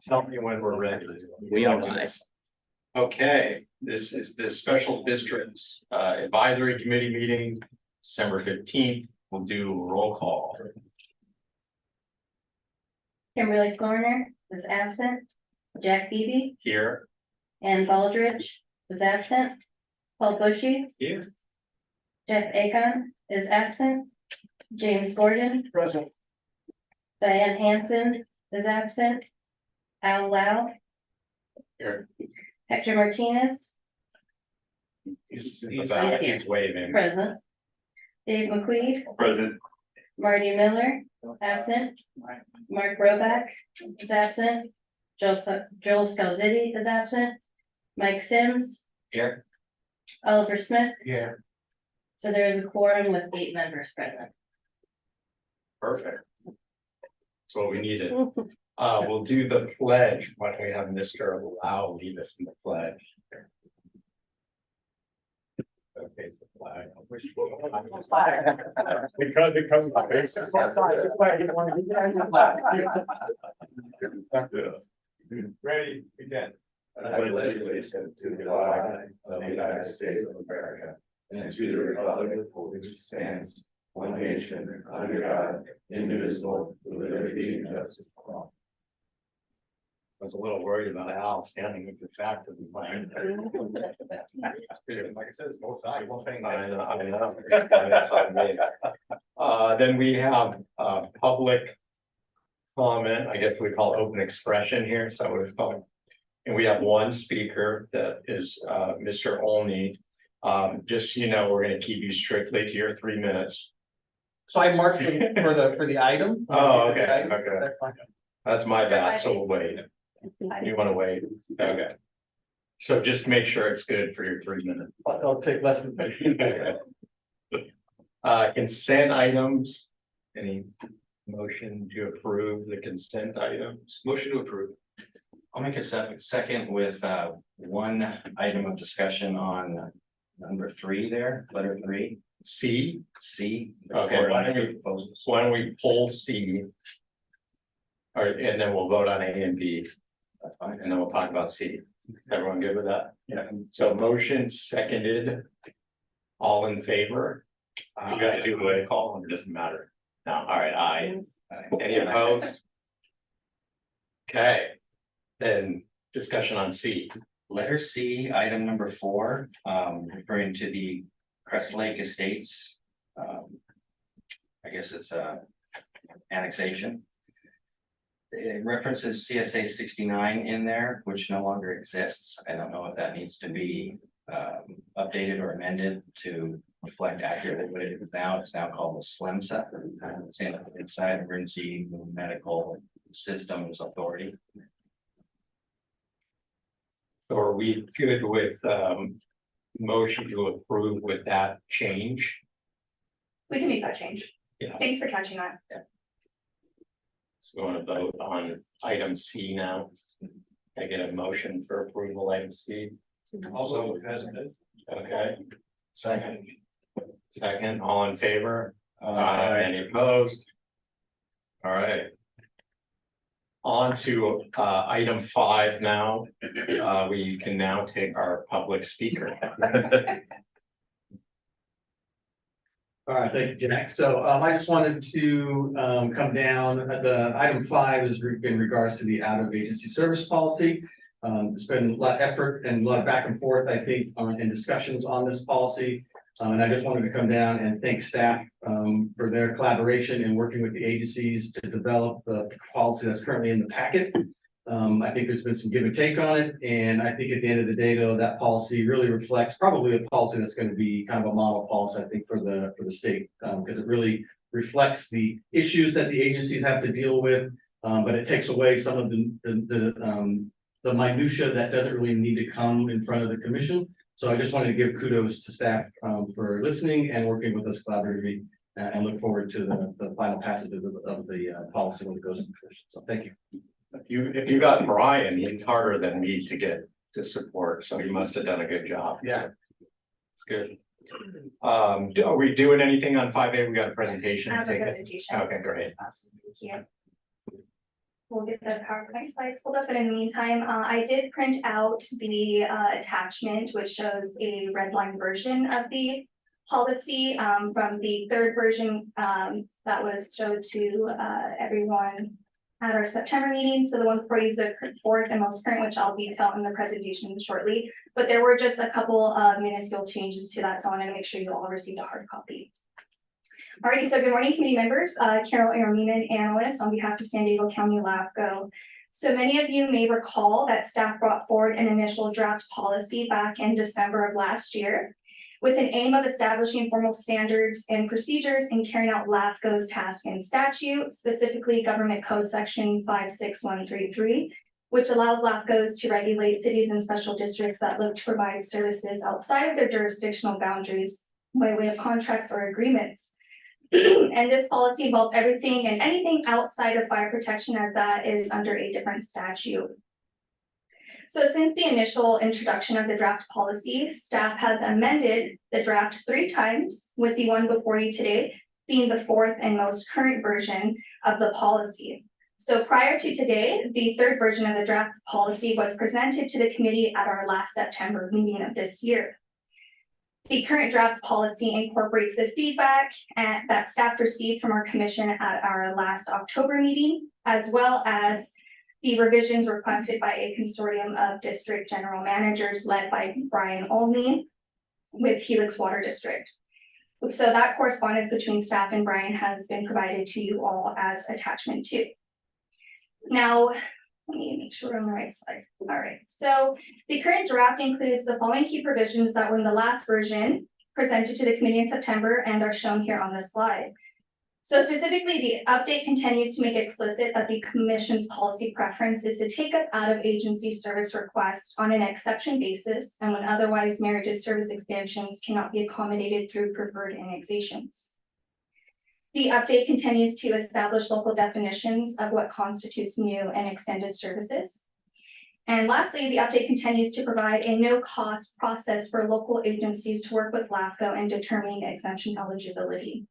Tell me when we're ready. We are live. Okay, this is the special districts advisory committee meeting, December 15th. We'll do a roll call. Kimberly Florner was absent. Jack Beebe Here. and Baldridge was absent. Paul Bushy, Here. Jeff Akon is absent. James Gordon, Present. Diane Hansen is absent. Al Lau, Here. Hector Martinez, He's here. waving. present. Dave McQueen, Present. Marty Miller, absent. Mark Roback is absent. Joel Scalzitti is absent. Mike Sims, Here. Oliver Smith. Here. So there is a quorum with 8 members present. Perfect. That's what we needed. We'll do the pledge. Why don't we have Mr. Lau lead us in the pledge? Okay, the flag. Because it comes by. Ready, begin. I pledge allegiance to the flag of the United States of America and to the republic for which it stands, one nation, under God, indivisible, with liberty and justice for all. I was a little worried about Al standing with the fact of the plan. Like I said, it's both sides, one thing. I know. That's what I mean. Then we have public comment, I guess we call open expression here, so what it's called. And we have one speaker that is Mr. Olney. Just so you know, we're gonna keep you strictly to your 3 minutes. So I marked it for the item. Oh, okay, okay. That's fine. That's my bad, so we'll wait. You wanna wait? Okay. So just make sure it's good for your 3 minutes. I'll take less than. Consent items, any motion to approve the consent items? Motion to approve. I'll make a second with one item of discussion on number 3 there, letter 3, C, C. Okay, why don't we pull C? All right, and then we'll vote on A and B, That's fine. and then we'll talk about C. Everyone good with that? Yeah. So motion seconded. All in favor? You gotta do a roll call, it doesn't matter. No, all right, aye. Any opposed? Okay, then discussion on C. Letter C, item number 4, referring to the Crest Lake Estates. I guess it's annexation. It references CSA 69 in there, which no longer exists. I don't know if that needs to be updated or amended to reflect accurately what it is now. It's now called the SLMSA, inside Emergency Medical Systems Authority. So are we good with motion to approve with that change? We can make that change. Yeah. Thanks for catching that. So we want to vote on item C now. I get a motion for approval item C. Also, present. Okay. Second, all in favor? Aye. Any opposed? All right. On to item 5 now. We can now take our public speaker. All right, thank you, Jack. So I just wanted to come down. The item 5 is in regards to the out of agency service policy. It's been a lot of effort and a lot of back and forth, I think, in discussions on this policy. And I just wanted to come down and thank staff for their collaboration in working with the agencies to develop the policy that's currently in the packet. I think there's been some give and take on it. And I think at the end of the day, though, that policy really reflects probably a policy that's going to be kind of a model policy, I think, for the state, because it really reflects the issues that the agencies have to deal with. But it takes away some of the minutia that doesn't really need to come in front of the commission. So I just wanted to give kudos to staff for listening and working with us collaboratively, and look forward to the final passage of the policy when it goes to the commission. So thank you. If you got Brian, he's harder than me to get to support, so he must have done a good job. Yeah. It's good. Are we doing anything on 5A? We got a presentation. I have a Take it. presentation. Okay, great. Awesome, thank you. we'll get the PowerPoint slides pulled up, but in the meantime, I did print out the attachment, which shows a red line version of the policy from the third version that was showed to everyone at our September meeting. So the one before you is the fourth and most current, which I'll detail in the presentation shortly. But there were just a couple of minuscule changes to that, so I wanted to make sure you all received a hard copy. Alrighty, so good morning, committee members. Carol Aramina, analyst on behalf of San Diego County LAFCO. So many of you may recall that staff brought forward an initial draft policy back in December of last year with an aim of establishing formal standards and procedures in carrying out LAFCO's task and statute, specifically Government Code Section 56133, which allows LAFCOs to regulate cities and special districts that look to provide services outside of their jurisdictional boundaries by way of contracts or agreements. And this policy involves everything and anything outside of fire protection, as that is under a different statute. So since the initial introduction of the draft policy, staff has amended the draft 3 times, with the one before you today being the 4th and most current version of the policy. So prior to today, the 3rd version of the draft policy was presented to the committee at our last September meeting of this year. The current draft policy incorporates the feedback that staff received from our commission at our last October meeting, as well as the revisions requested by a consortium of district general managers led by Brian Olney with Helix Water District. So that correspondence between staff and Brian has been provided to you all as attachment 2. Now, let me make sure we're on the right slide. All right, so the current draft includes the following key provisions that were in the last version presented to the committee in September and are shown here on this slide. So specifically, the update continues to make explicit that the commission's policy preference is to take up out of agency service requests on an exception basis and when otherwise merited service expansions cannot be accommodated through preferred annexations. The update continues to establish local definitions of what constitutes new and extended services. And lastly, the update continues to provide a no-cost process for local agencies to work with LAFCO in determining exemption eligibility.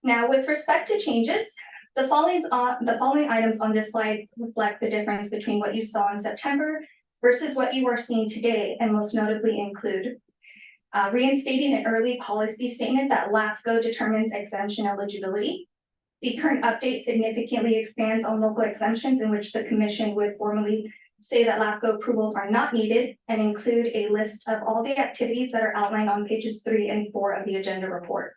Now, with respect to changes, the following items on this slide reflect the difference between what you saw in September versus what you are seeing today, and most notably include reinstating an early policy statement that LAFCO determines exemption eligibility. The current update significantly expands on local exemptions in which the commission would formally say that LAFCO approvals are not needed and include a list of all the activities that are outlined on pages 3 and 4 of the agenda report.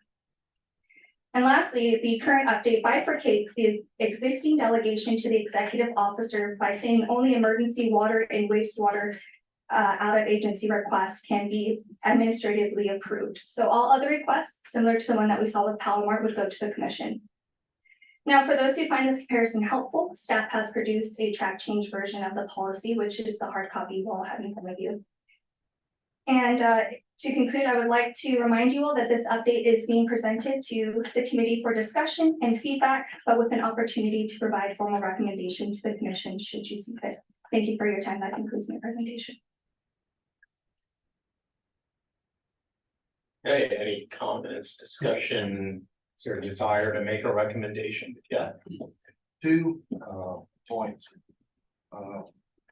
And lastly, the current update bifurcates the existing delegation to the executive officer by saying only emergency water and wastewater out of agency requests can be administratively approved. So all other requests, similar to the one that we saw with Palomar, would go to the commission. Now, for those who find this comparison helpful, staff has produced a track change version of the policy, which is the hard copy you all have in front of you. And to conclude, I would like to remind you all that this update is being presented to the committee for discussion and feedback, but with an opportunity to provide formal recommendation to the commission should you see fit. Thank you for your time. That concludes my presentation. Hey, any comments, discussion, is there a desire to make a recommendation? Yeah. 2 points.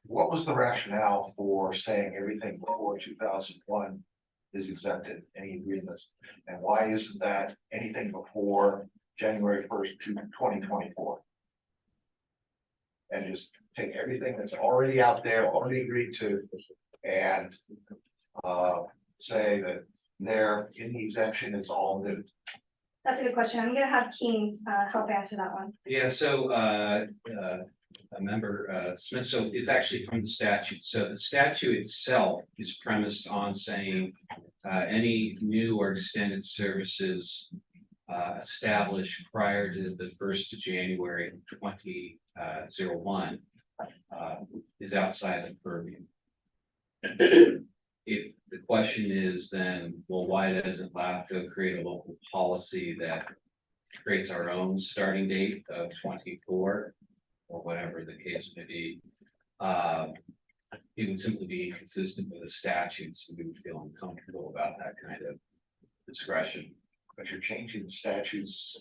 What was the rationale for saying everything before 2001 is exempted, any agreements? And why isn't that anything before January 1st, 2024? And just take everything that's already out there, already agreed to, and say that there in the exemption is all new. That's a good question. I'm gonna have Keen help answer that one. Yeah, so a member Smith, so it's actually from the statute. So the statute itself is premised on saying any new or extended services established prior to the 1st of January 2001 is outside of purview. If the question is then, well, why doesn't LAFCO create a local policy that creates our own starting date of 24 or whatever the case may be? It would simply be inconsistent with the statutes, and we would feel uncomfortable about that kind of discretion. But you're changing the statutes,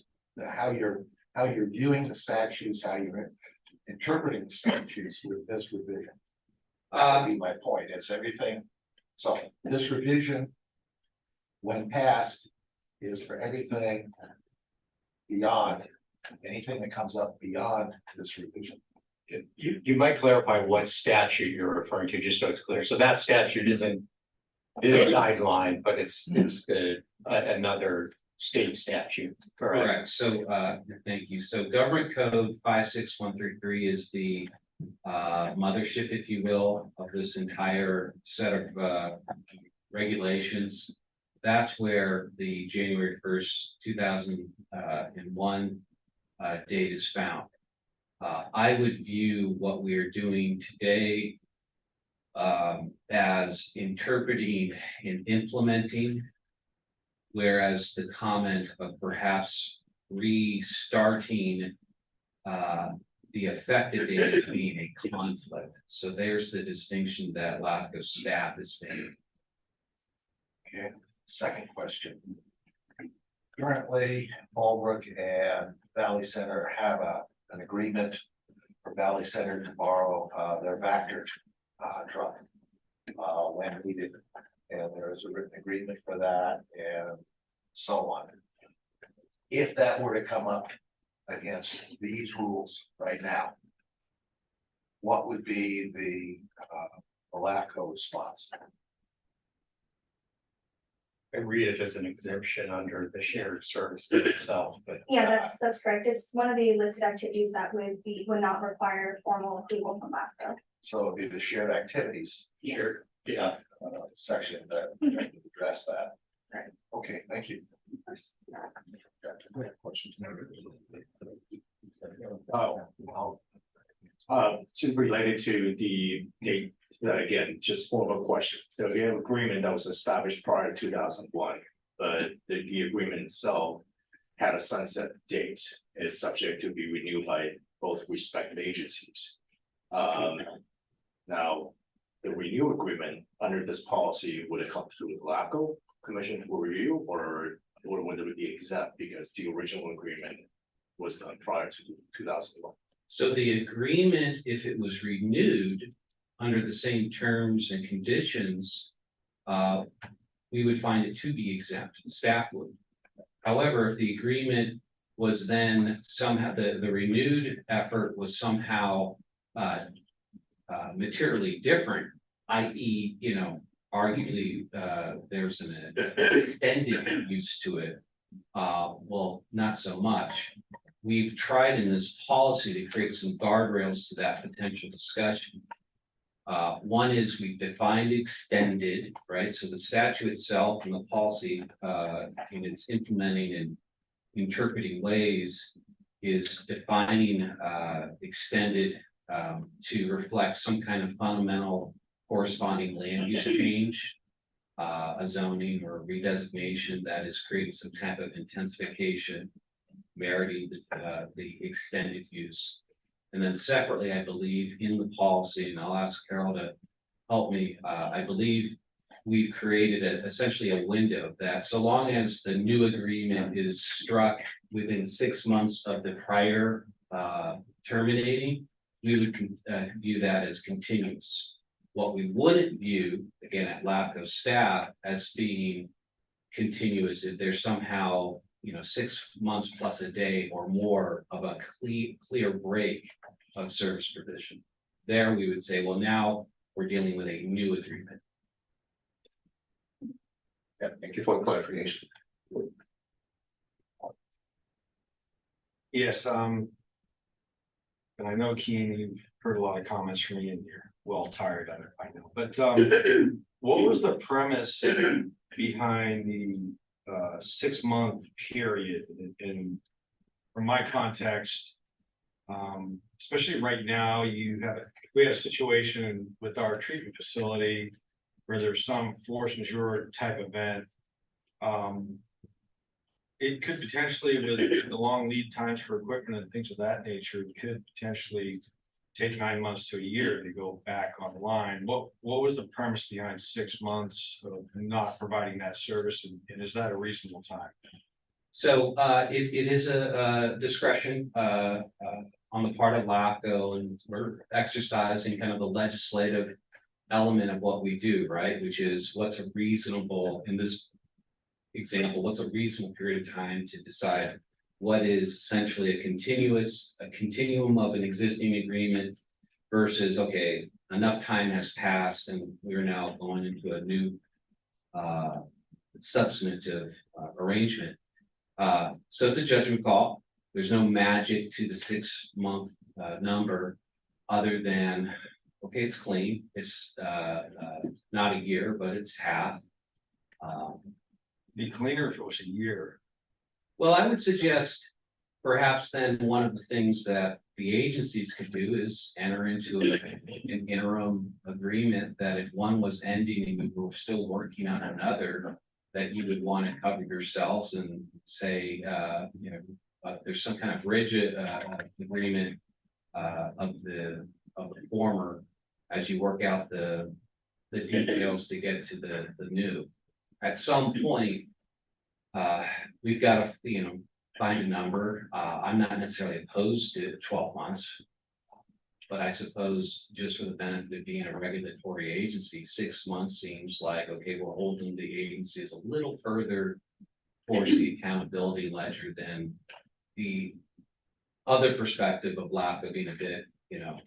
how you're how you're viewing the statutes, how you're interpreting the statutes with this revision. That would be my point, it's everything, so this revision, when passed, is for everything beyond, anything that comes up beyond this revision. You might clarify what statute you're referring to, just so it's clear. So that statute isn't this guideline, but it's another state statute, correct? Correct, so, thank you, so government code 56133 is the mothership, if you will, of this entire set of regulations. That's where the January 1st, 2001 date is found. I would view what we are doing today as interpreting and implementing, whereas the comment of perhaps restarting the effective date being a conflict. So there's the distinction that LAFCO staff is making. Okay, second question. Currently, Fallbrook and Valley Center have an agreement for Valley Center to borrow their Vector truck when needed. And there is a written agreement for that and so on. If that were to come up against these rules right now, what would be the LAFCO response? I read it as an exemption under the shared service bid itself, but. Yeah, that's correct. It's one of the listed activities that would not require formal approval from LAFCO. So it'd be the shared activities. Sure, yeah. Section that would address that. Right. Okay, thank you. Questions? To related to the date, again, just more of a question. So we have agreement that was established prior to 2001, but the agreement itself had a sunset date. Is subject to be renewed by both respective agencies. Now, the renew agreement under this policy, would it come through the LAFCO Commission for review, or would it be exempt because the original agreement was done prior to 2001? So the agreement, if it was renewed under the same terms and conditions, we would find it to be exempt, staff would. However, if the agreement was then somehow, the renewed effort was somehow materially different, i.e., arguably, there's an extended use to it. Well, not so much. We've tried in this policy to create some guardrails to that potential discussion. One is we've defined extended, right? So the statute itself and the policy in its implementing and interpreting ways is defining extended to reflect some kind of fundamental corresponding land use change, a zoning or redesignation that is creating some type of intensification, meriting the extended use. And then separately, I believe in the policy, and I'll ask Carol to help me, I believe we've created essentially a window that so long as the new agreement is struck within 6 months of the prior terminating, we would view that as continuous. What we wouldn't view, again, at LAFCO staff as being continuous if there's somehow 6 months plus a day or more of a clear break of service provision. There we would say, well, now we're dealing with a new agreement. Yeah, thank you for the clarification. Yes, and I know, Keen, you've heard a lot of comments from me and you're well tired of it, I know, but what was the premise behind the 6-month period? And from my context, especially right now, we had a situation with our treatment facility where there's some force majeure type event. It could potentially, with the long lead times for equipment and things of that nature, it could potentially take 9 months to a year to go back online. What was the premise behind 6 months of not providing that service, and is that a reasonable time? So it is a discretion on the part of LAFCO, and we're exercising kind of the legislative element of what we do, right? Which is what's a reasonable, in this example, what's a reasonable period of time to decide what is essentially a continuum of an existing agreement versus, okay, enough time has passed and we're now going into a new substantive arrangement. So it's a judgment call. There's no magic to the 6-month number other than, okay, it's clean. It's not a year, but it's half. Be cleaner if it was a year. Well, I would suggest perhaps then one of the things that the agencies could do is enter into an interim agreement that if one was ending and you were still working on another, that you would want to cover yourselves and say, you know, there's some kind of rigid agreement of the former as you work out the details to get to the new. At some point, we've got to, you know, find a number. I'm not necessarily opposed to 12 months. But I suppose just for the benefit of being a regulatory agency, 6 months seems like, okay, we're holding the agencies a little further towards the accountability ledger than the other perspective of LAFCO being a bit, you know,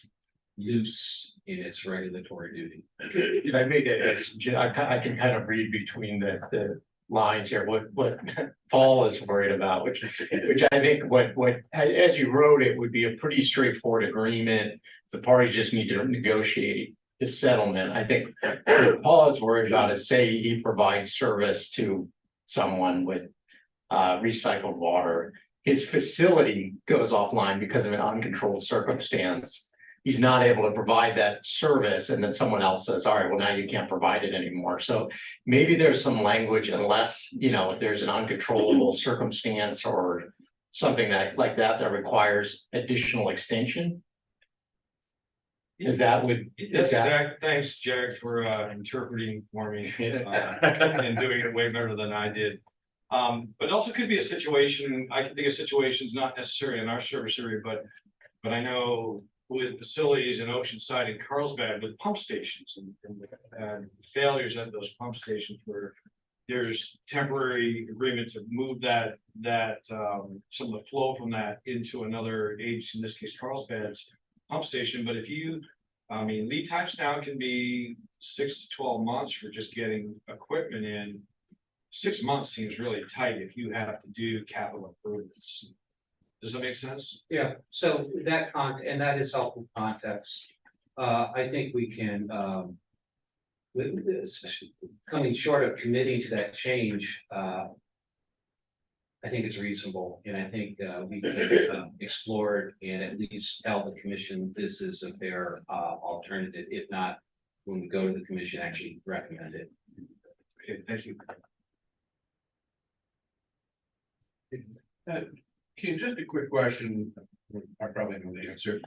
loose in its regulatory duty. If I make I can kind of read between the lines here, what Paul is worried about, which I think what, as you wrote it, would be a pretty straightforward agreement. The parties just need to negotiate the settlement. I think what Paul is worried about is, say he provides service to someone with recycled water. His facility goes offline because of an uncontrolled circumstance. He's not able to provide that service, and then someone else says, all right, well, now you can't provide it anymore. So maybe there's some language, unless, you know, if there's an uncontrollable circumstance or something like that requires additional extension. Is that Thanks, Jack, for interpreting for me and doing it way better than I did. But it also could be a situation, I can think of situations not necessarily in our service area, but I know with facilities in Oceanside and Carlsbad with pump stations and failures at those pump stations where there's temporary agreement to move that some of the flow from that into another agency, in this case Carlsbad's pump station. But if you, I mean, lead times now can be 6 to 12 months for just getting equipment in. 6 months seems really tight if you have to do capital improvements. Does that make sense? Yeah, so that and that is helpful context. I think we can, with this, coming short of committing to that change, I think it's reasonable, and I think we can explore it and at least tell the commission this is a fair alternative. If not, when we go to the commission, actually recommend it. Okay, thank you. Just a quick question, I probably know the answer.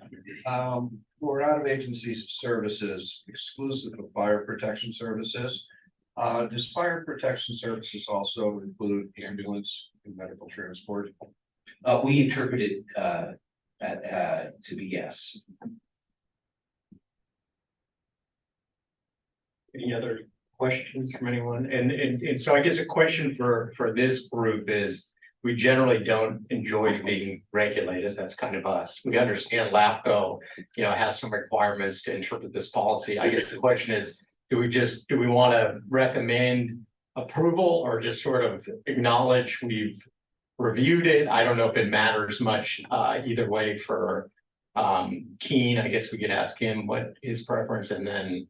For out of agency services exclusive of fire protection services, does fire protection services also include ambulance and medical transport? We interpret it to be yes. Any other questions from anyone? And so I guess a question for this group is, we generally don't enjoy being regulated. That's kind of us. We understand LAFCO, you know, has some requirements to interpret this policy. I guess the question is, do we want to recommend approval or just sort of acknowledge we've reviewed it? I don't know if it matters much either way for Keen. I guess we could ask him what his preference, and then,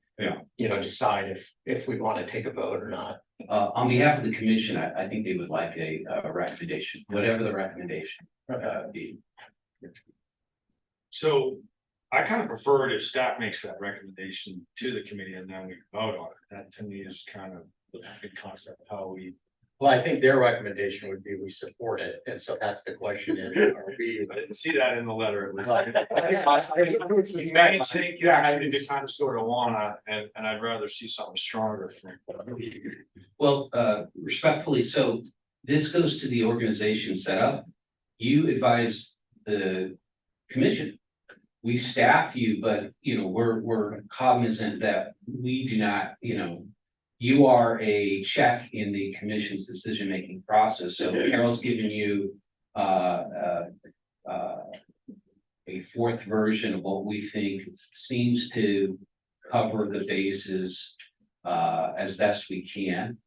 you know, decide if we want to take a vote or not. On behalf of the commission, I think they would like a recommendation, whatever the recommendation be. So I kind of prefer if staff makes that recommendation to the committee and then we vote on it. That to me is kind of the good concept of how we. Well, I think their recommendation would be we support it, and so that's the question is, are we? I didn't see that in the letter. It was I think you actually did kind of sort of wanna, and I'd rather see something stronger from. Well, respectfully, so this goes to the organization setup. You advise the commission. We staff you, but we're cognizant that we do not, you are a check in the commission's decision-making process. So Carol's given you a fourth version of what we think seems to cover the bases as best we can.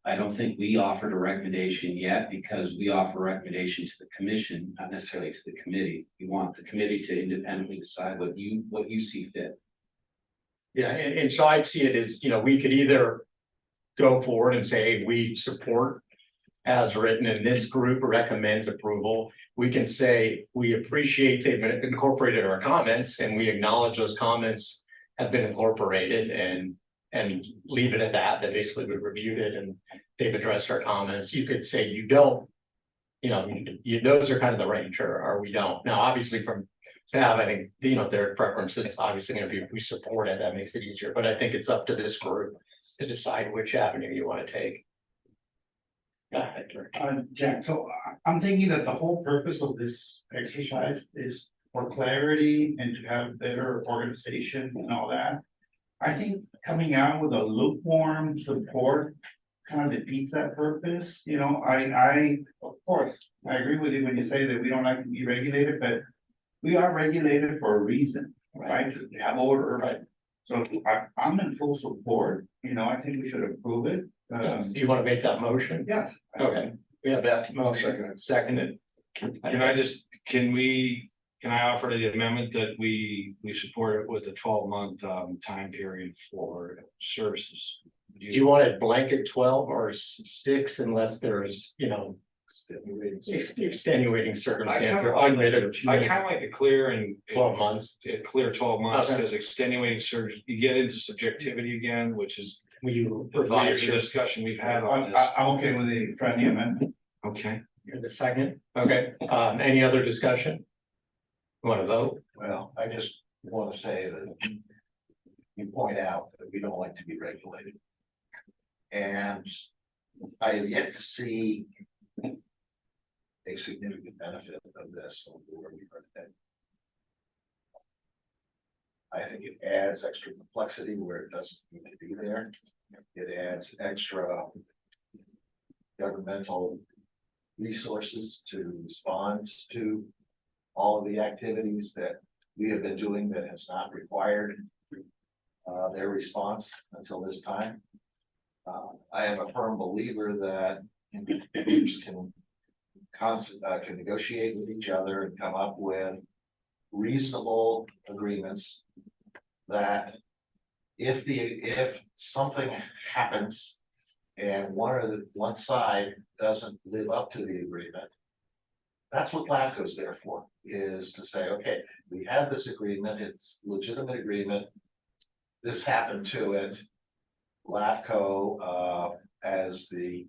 I don't think we offered a recommendation yet because we offer a recommendation to the commission, not necessarily to the committee. We want the committee to independently decide what you see fit. Yeah, and so I'd see it as, we could either go forward and say, we support as written and this group recommends approval. We can say, we appreciate they've incorporated our comments and we acknowledge those comments have been incorporated and leave it at that basically we reviewed it and they've addressed our comments. You could say you don't, those are kind of the range or we don't. Now, obviously from staff, I think, their preference is obviously gonna be, if we support it, that makes it easier, but I think it's up to this group to decide which avenue you wanna take. Go ahead, Rick. Jack, so I'm thinking that the whole purpose of this exercise is for clarity and to have better organization and all that. I think coming out with a lukewarm support kind of defeats that purpose, of course, I agree with you when you say that we don't like to be regulated, but we are regulated for a reason, right? To have order, right? So I'm in full support, I think we should approve it. Do you wanna make that motion? Yes. Okay, we have that motion, seconded. Can I offer the amendment that we support it with a 12-month time period for services? Do you want it blanket 12 or 6 unless there's, extenuating circumstance or unrelated? I kind of like the clear and 12 months. clear 12 months, Okay. because extenuating you get into subjectivity again, which is Will you the provide discussion we've had on this. I'm okay with the friendly amendment. Okay. you're the second? Okay, any other discussion? You wanna vote? Well, I just want to say that you point out that we don't like to be regulated. And I have yet to see a significant benefit of this over where we are today. I think it adds extra complexity where it doesn't need to be there. It adds extra governmental resources to respond to all of the activities that we have been doing that has not required their response until this time. I am a firm believer that groups can negotiate with each other and come up with reasonable agreements that if something happens and one side doesn't live up to the agreement, that's what LAFCO's there for, is to say, okay, we have this agreement, it's legitimate agreement. This happened to it. LAFCO, as the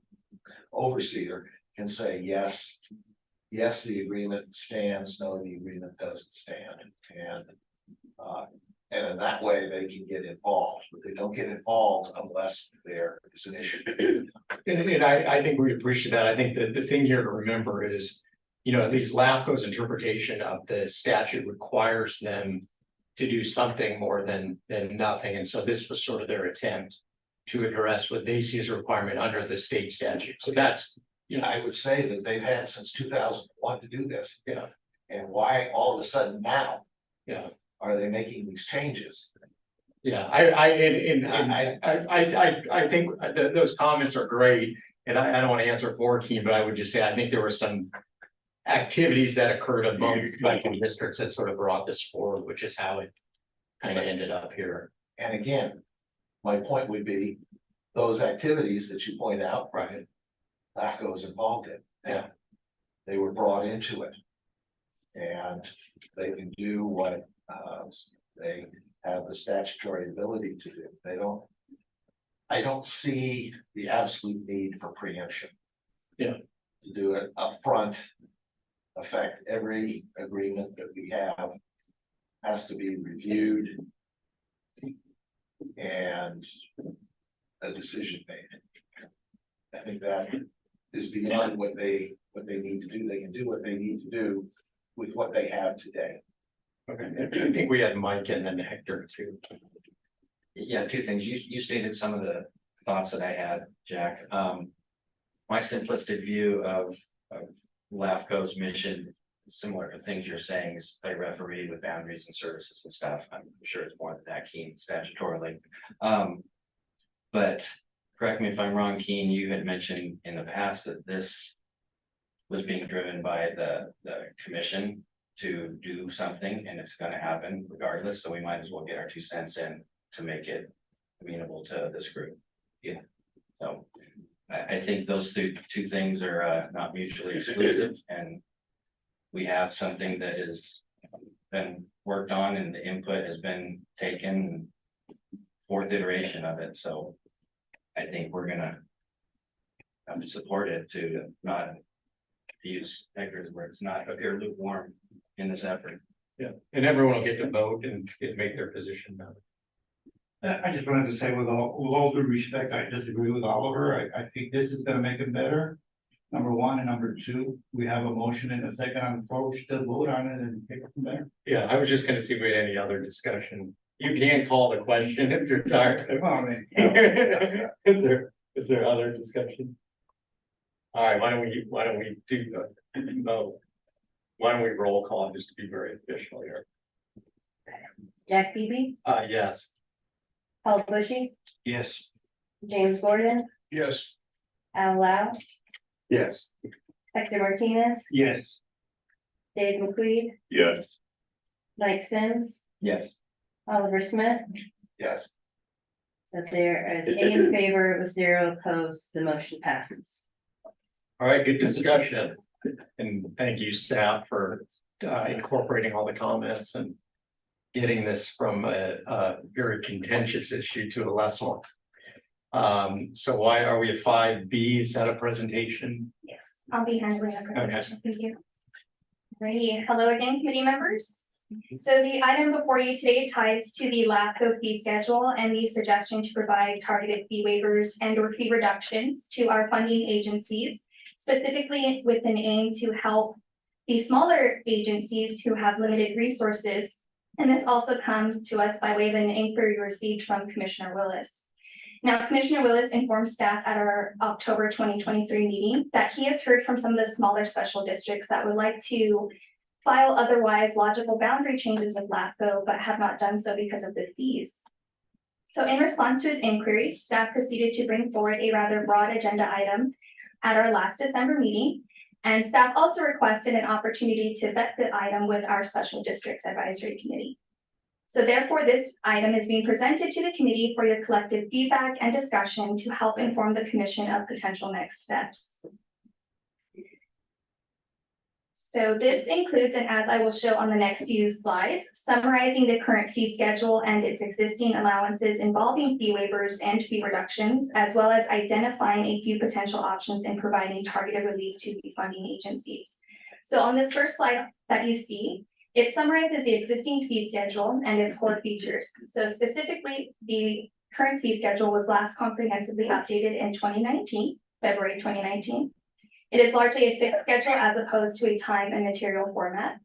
overseer, can say, yes, the agreement stands, no, the agreement doesn't stand. And in that way, they can get involved, but they don't get involved unless there is an issue. And I think we appreciate that. I think that the thing here to remember is, at least LAFCO's interpretation of the statute requires them to do something more than nothing. And so this was sort of their attempt to address what they see as a requirement under the state statute. So that's, I would say that they've had since 2001 to do this. Yeah. And why all of a sudden now? Yeah. Are they making these changes? Yeah, I think that those comments are great, and I don't want to answer for Keen, but I would just say, I think there were some activities that occurred among local districts that sort of brought this forward, which is how it kind of ended up here. And again, my point would be, those activities that you point out, Right. LAFCO is involved in. Yeah. They were brought into it. And they can do what they have the statutory ability to do. I don't see the absolute need for preemption. Yeah. To do it upfront, affect every agreement that we have, has to be reviewed and a decision made. I think that is beyond what they need to do. They can do what they need to do with what they have today. Okay, I think we had Mike and then Hector too. Yeah, two things. You stated some of the thoughts that I had, Jack. My simplistic view of LAFCO's mission, similar to things you're saying, is play referee with boundaries and services and stuff. I'm sure it's more than that, Keen, statutorily. But correct me if I'm wrong, Keen, you had mentioned in the past that this was being driven by the commission to do something, and it's gonna happen regardless, so we might as well get our 2 cents in to make it amenable to this group. Yeah, so I think those two things are not mutually exclusive, and we have something that has been worked on and the input has been taken, 4th iteration of it, so I think we're gonna have to support it to not use Hector's words, not appear lukewarm in this effort. Yeah, and everyone will get to vote and make their position known. I just wanted to say with all due respect, I disagree with Oliver. I think this is gonna make it better. Number one, and number two, we have a motion and a second on the floor, we should vote on it and take it from there. Yeah, I was just gonna see if we had any other discussion. You can call the question if you're tired. Well, I mean, Is there other discussion? All right, why don't we do the vote? Why don't we roll call just to be very official here? Jack Beebe, Yes. Paul Bushy, yes. James Gordon, Yes. Al Lau, Yes. Hector Martinez, Yes. Dave McQueen, Yes. Mike Sims, Yes. Oliver Smith. Yes. So there is 8 in favor with 0 opposed, the motion passes. All right, good discussion. And thank you, staff, for incorporating all the comments and getting this from a very contentious issue to a less one. So why are we at 5B? Is that a presentation? Yes, I'll be handling the presentation. Thank you. Alrighty, hello again, committee members. So the item before you today ties to the LAFCO fee schedule and the suggestion to provide targeted fee waivers and or fee reductions to our funding agencies, specifically with an aim to help the smaller agencies who have limited resources. And this also comes to us by way of an inquiry received from Commissioner Willis. Now, Commissioner Willis informed staff at our October 2023 meeting that he has heard from some of the smaller special districts that would like to file otherwise logical boundary changes with LAFCO, but have not done so because of the fees. So in response to his inquiry, staff proceeded to bring forward a rather broad agenda item at our last December meeting. And staff also requested an opportunity to vet the item with our Special Districts Advisory Committee. So therefore, this item is being presented to the committee for your collective feedback and discussion to help inform the commission of potential next steps. So this includes, and as I will show on the next few slides, summarizing the current fee schedule and its existing allowances involving fee waivers and fee reductions, as well as identifying a few potential options in providing targeted relief to the funding agencies. So on this first slide that you see, it summarizes the existing fee schedule and its core features. So specifically, the current fee schedule was last comprehensively updated in 2019, February 2019. It is largely a fixed schedule as opposed to a time and material format.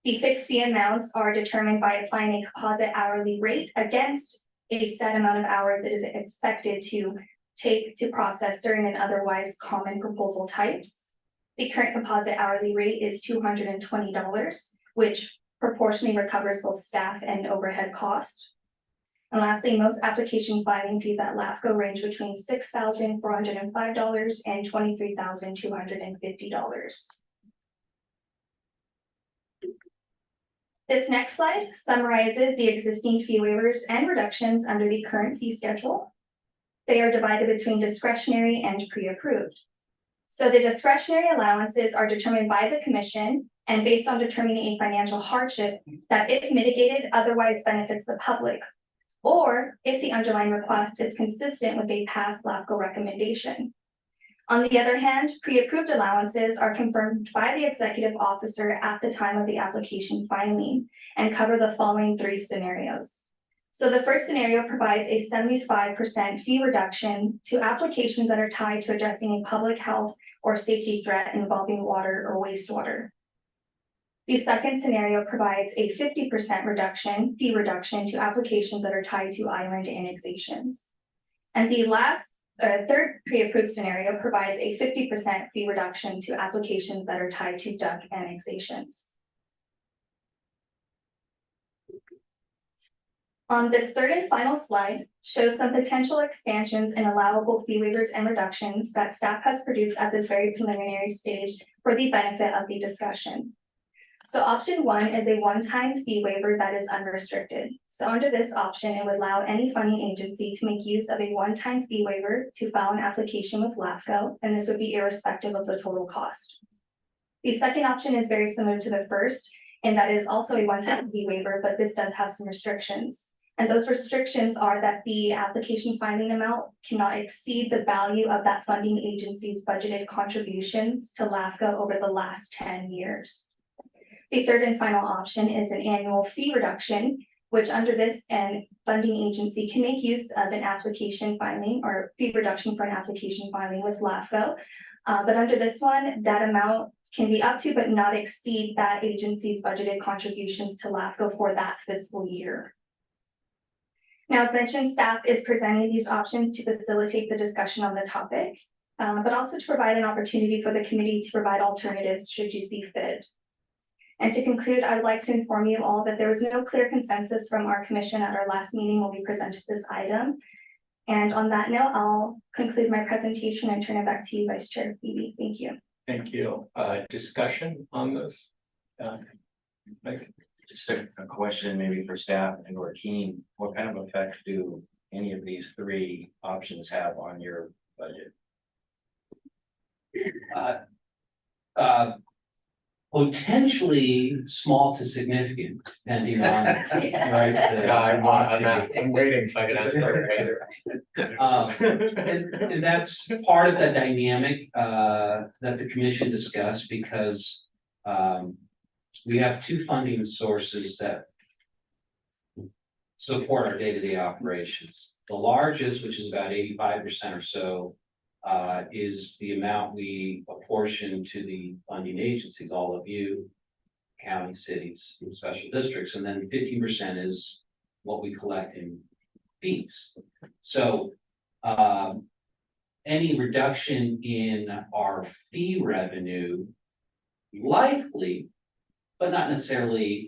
The fixed fee amounts are determined by applying a composite hourly rate against a set amount of hours it is expected to take to process certain and otherwise common proposal types. The current composite hourly rate is $220, which proportionally recovers both staff and overhead costs. And lastly, most application filing fees at LAFCO range between $6,405 and $23,250. This next slide summarizes the existing fee waivers and reductions under the current fee schedule. They are divided between discretionary and pre-approved. So the discretionary allowances are determined by the commission and based on determining a financial hardship that, if mitigated, otherwise benefits the public, or if the underlying request is consistent with a past LAFCO recommendation. On the other hand, pre-approved allowances are confirmed by the executive officer at the time of the application filing and cover the following 3 scenarios. So the first scenario provides a 75% fee reduction to applications that are tied to addressing a public health or safety threat involving water or wastewater. The second scenario provides a 50% fee reduction to applications that are tied to island annexations. And the third pre-approved scenario provides a 50% fee reduction to applications that are tied to duck annexations. On this third and final slide shows some potential expansions and allowable fee waivers and reductions that staff has produced at this very preliminary stage for the benefit of the discussion. So option 1 is a one-time fee waiver that is unrestricted. So under this option, it would allow any funding agency to make use of a one-time fee waiver to file an application with LAFCO, and this would be irrespective of the total cost. The second option is very similar to the first, and that is also a one-time fee waiver, but this does have some restrictions. And those restrictions are that the application filing amount cannot exceed the value of that funding agency's budgeted contributions to LAFCO over the last 10 years. The third and final option is an annual fee reduction, which under this funding agency can make use of an application filing or fee reduction for an application filing with LAFCO. But under this one, that amount can be up to but not exceed that agency's budgeted contributions to LAFCO for that fiscal year. Now, as mentioned, staff is presenting these options to facilitate the discussion on the topic, but also to provide an opportunity for the committee to provide alternatives should you see fit. And to conclude, I would like to inform you all that there was no clear consensus from our commission at our last meeting when we presented this item. And on that note, I'll conclude my presentation and turn it back to you, Vice Chair Phoebe. Thank you. Thank you. Discussion on this? Mike? Just a question maybe for staff and or Keen, what kind of effect do any of these three options have on your budget? Potentially small to significant, depending on, right? I'm waiting so I can answer it. And that's part of the dynamic that the commission discussed because we have two funding sources that support our day-to-day operations. The largest, which is about 85% or so, is the amount we apportion to the funding agencies, all of you, county, cities, and special districts, and then 15% is what we collect in fees. So any reduction in our fee revenue likely, but not necessarily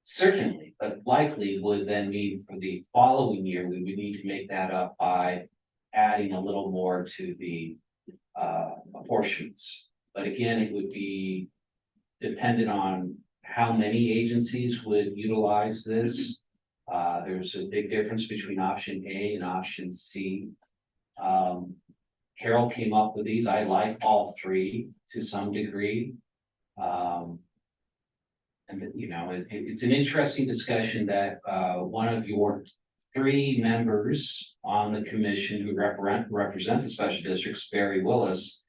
certainly, but likely would then mean for the following year, we would need to make that up by adding a little more to the apportionments. But again, it would be dependent on how many agencies would utilize this. There's a big difference between option A and option C. Carol came up with these. I like all three to some degree. And you know, it's an interesting discussion that one of your three members on the commission who represent the special districts, Barry Willis,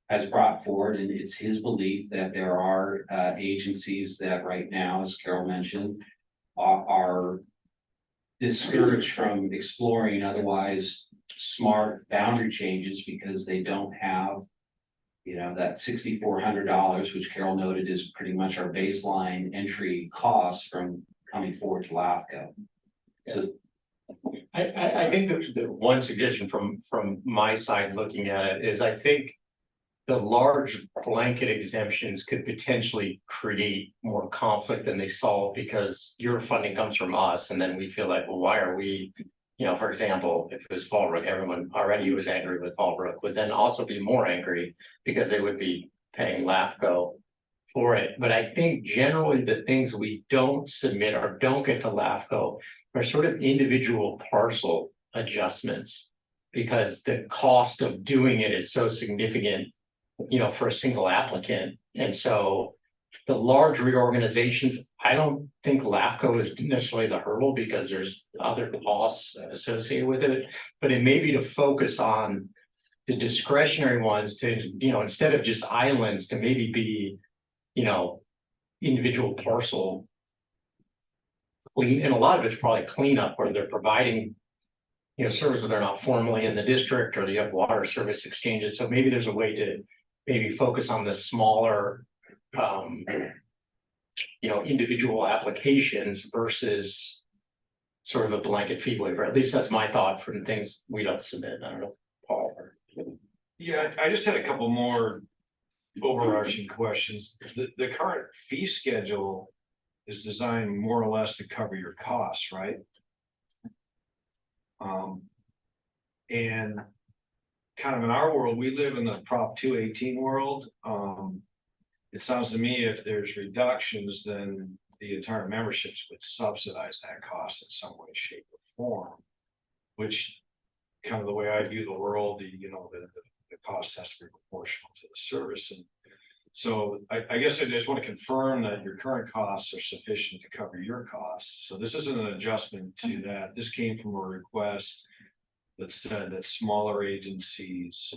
has brought forward, and it's his belief that there are agencies that right now, as Carol mentioned, are discouraged from exploring otherwise smart boundary changes because they don't have, you know, that $6,400, which Carol noted is pretty much our baseline entry cost from coming forward to LAFCO. So I think the one suggestion from my side looking at it is I think the large blanket exemptions could potentially create more conflict than they solve because your funding comes from us and then we feel like, well, why are we, you know, for example, if it was Fallbrook, everyone already was angry with Fallbrook, would then also be more angry because they would be paying LAFCO for it. But I think generally the things we don't submit or don't get to LAFCO are sort of individual parcel adjustments because the cost of doing it is so significant, you know, for a single applicant. And so the large reorganizations, I don't think LAFCO is necessarily the hurdle because there's other costs associated with it, but it may be to focus on the discretionary ones to, you know, instead of just islands to maybe be, you know, individual parcel clean, and a lot of it's probably cleanup where they're providing. You know, service, but they're not formally in the district, or you have water service exchanges, so maybe there's a way to maybe focus on the smaller. You know, individual applications versus. Sort of a blanket fee waiver, at least that's my thought from things we don't submit, I don't know, Paul. Yeah, I just had a couple more overarching questions. The current fee schedule is designed more or less to cover your costs, right? And kind of in our world, we live in the Prop 218 world. It sounds to me if there's reductions, then the entire memberships would subsidize that cost in some way, shape, or form. Which kind of the way I view the world, you know, the cost has to be proportional to the service. And so I guess I just want to confirm that your current costs are sufficient to cover your costs. So this isn't an adjustment to that. This came from a request that said that smaller agencies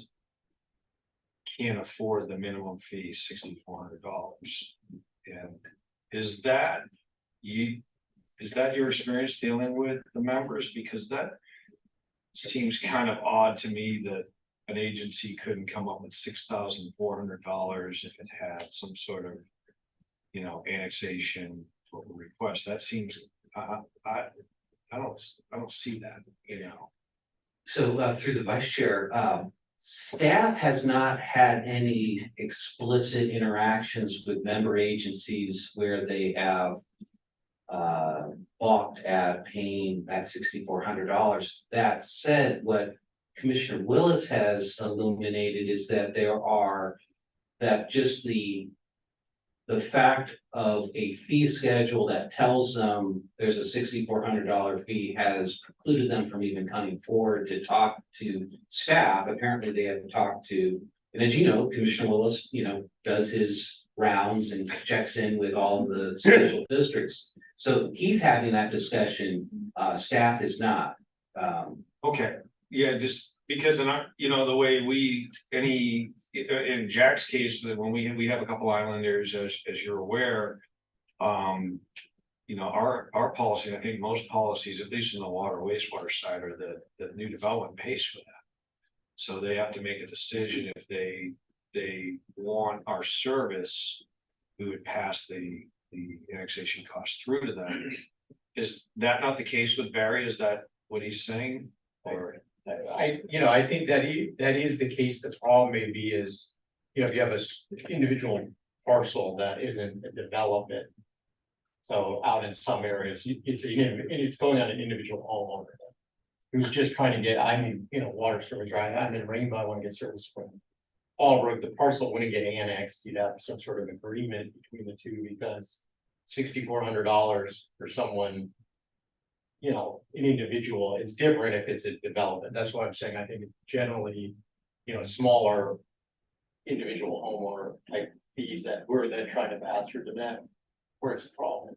can't afford the minimum fee, $6,400. And is that your experience dealing with the members? Because that seems kind of odd to me that an agency couldn't come up with $6,400 if it had some sort of, you know, annexation or request. That seems, I don't see that, you know. So through the vice chair, staff has not had any explicit interactions with member agencies where they have balked at paying that $6,400. That said, what Commissioner Willis has illuminated is that that just the fact of a fee schedule that tells them there's a $6,400 fee has precluded them from even coming forward to talk to staff. Apparently they have talked to, and as you know, Commissioner Willis, you know, does his rounds and checks in with all the special districts. So he's having that discussion, staff is not. Okay, yeah, just because in our, you know, the way in Jack's case, that when we have a couple islanders, as you're aware. You know, our policy, I think most policies, at least in the water wastewater side, are that new development pays for that. So they have to make a decision if they want our service, we would pass the annexation cost through to them. Is that not the case with Barry? Is that what he's saying? Or I think that is the case. The problem may be is, you know, if you have a individual parcel that isn't a development. So out in some areas, it's going on an individual homeowner. Who's just trying to get, water service, right? I'm in Rainbow, I want to get service from. Albrook, the parcel wouldn't get annexed, you'd have some sort of agreement between the two, because $6,400 for someone. You know, an individual, it's different if it's a development. That's what I'm saying. I think it's generally, smaller individual homeowner type fees that we're then trying to pass through to them, where it's a problem.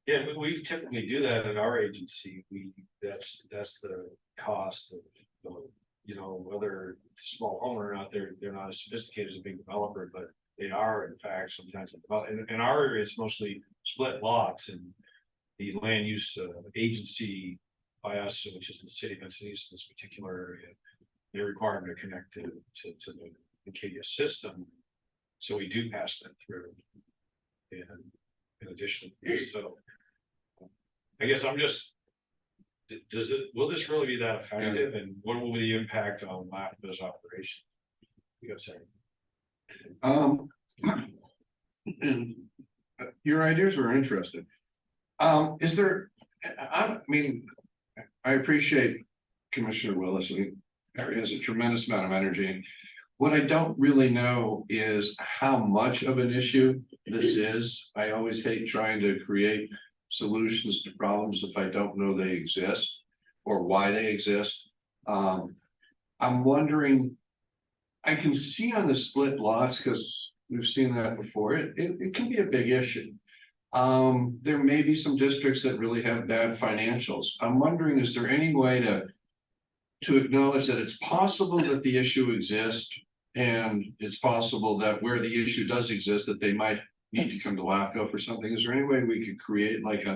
Yeah, we typically do that at our agency. That's the cost of, whether it's a small homeowner or not, they're not as sophisticated as a big developer, but they are in fact sometimes. In our area, it's mostly split lots, and the land use agency by us, which is the city of Encinitas, this particular area, they're required to connect to the KDS system. So we do pass that through. And in addition to this, so I guess I'm just, will this really be that effective, and what will be the impact on LAFCO's operation? You got saying. And your ideas were interesting. Is there, I appreciate Commissioner Willis, and he has a tremendous amount of energy. What I don't really know is how much of an issue this is. I always hate trying to create solutions to problems if I don't know they exist or why they exist. I'm wondering, I can see on the split lots, because we've seen that before, it can be a big issue. There may be some districts that really have bad financials. I'm wondering, is there any way to acknowledge that it's possible that the issue exists, and it's possible that where the issue does exist, that they might need to come to LAFCO for something? Is there any way we could create like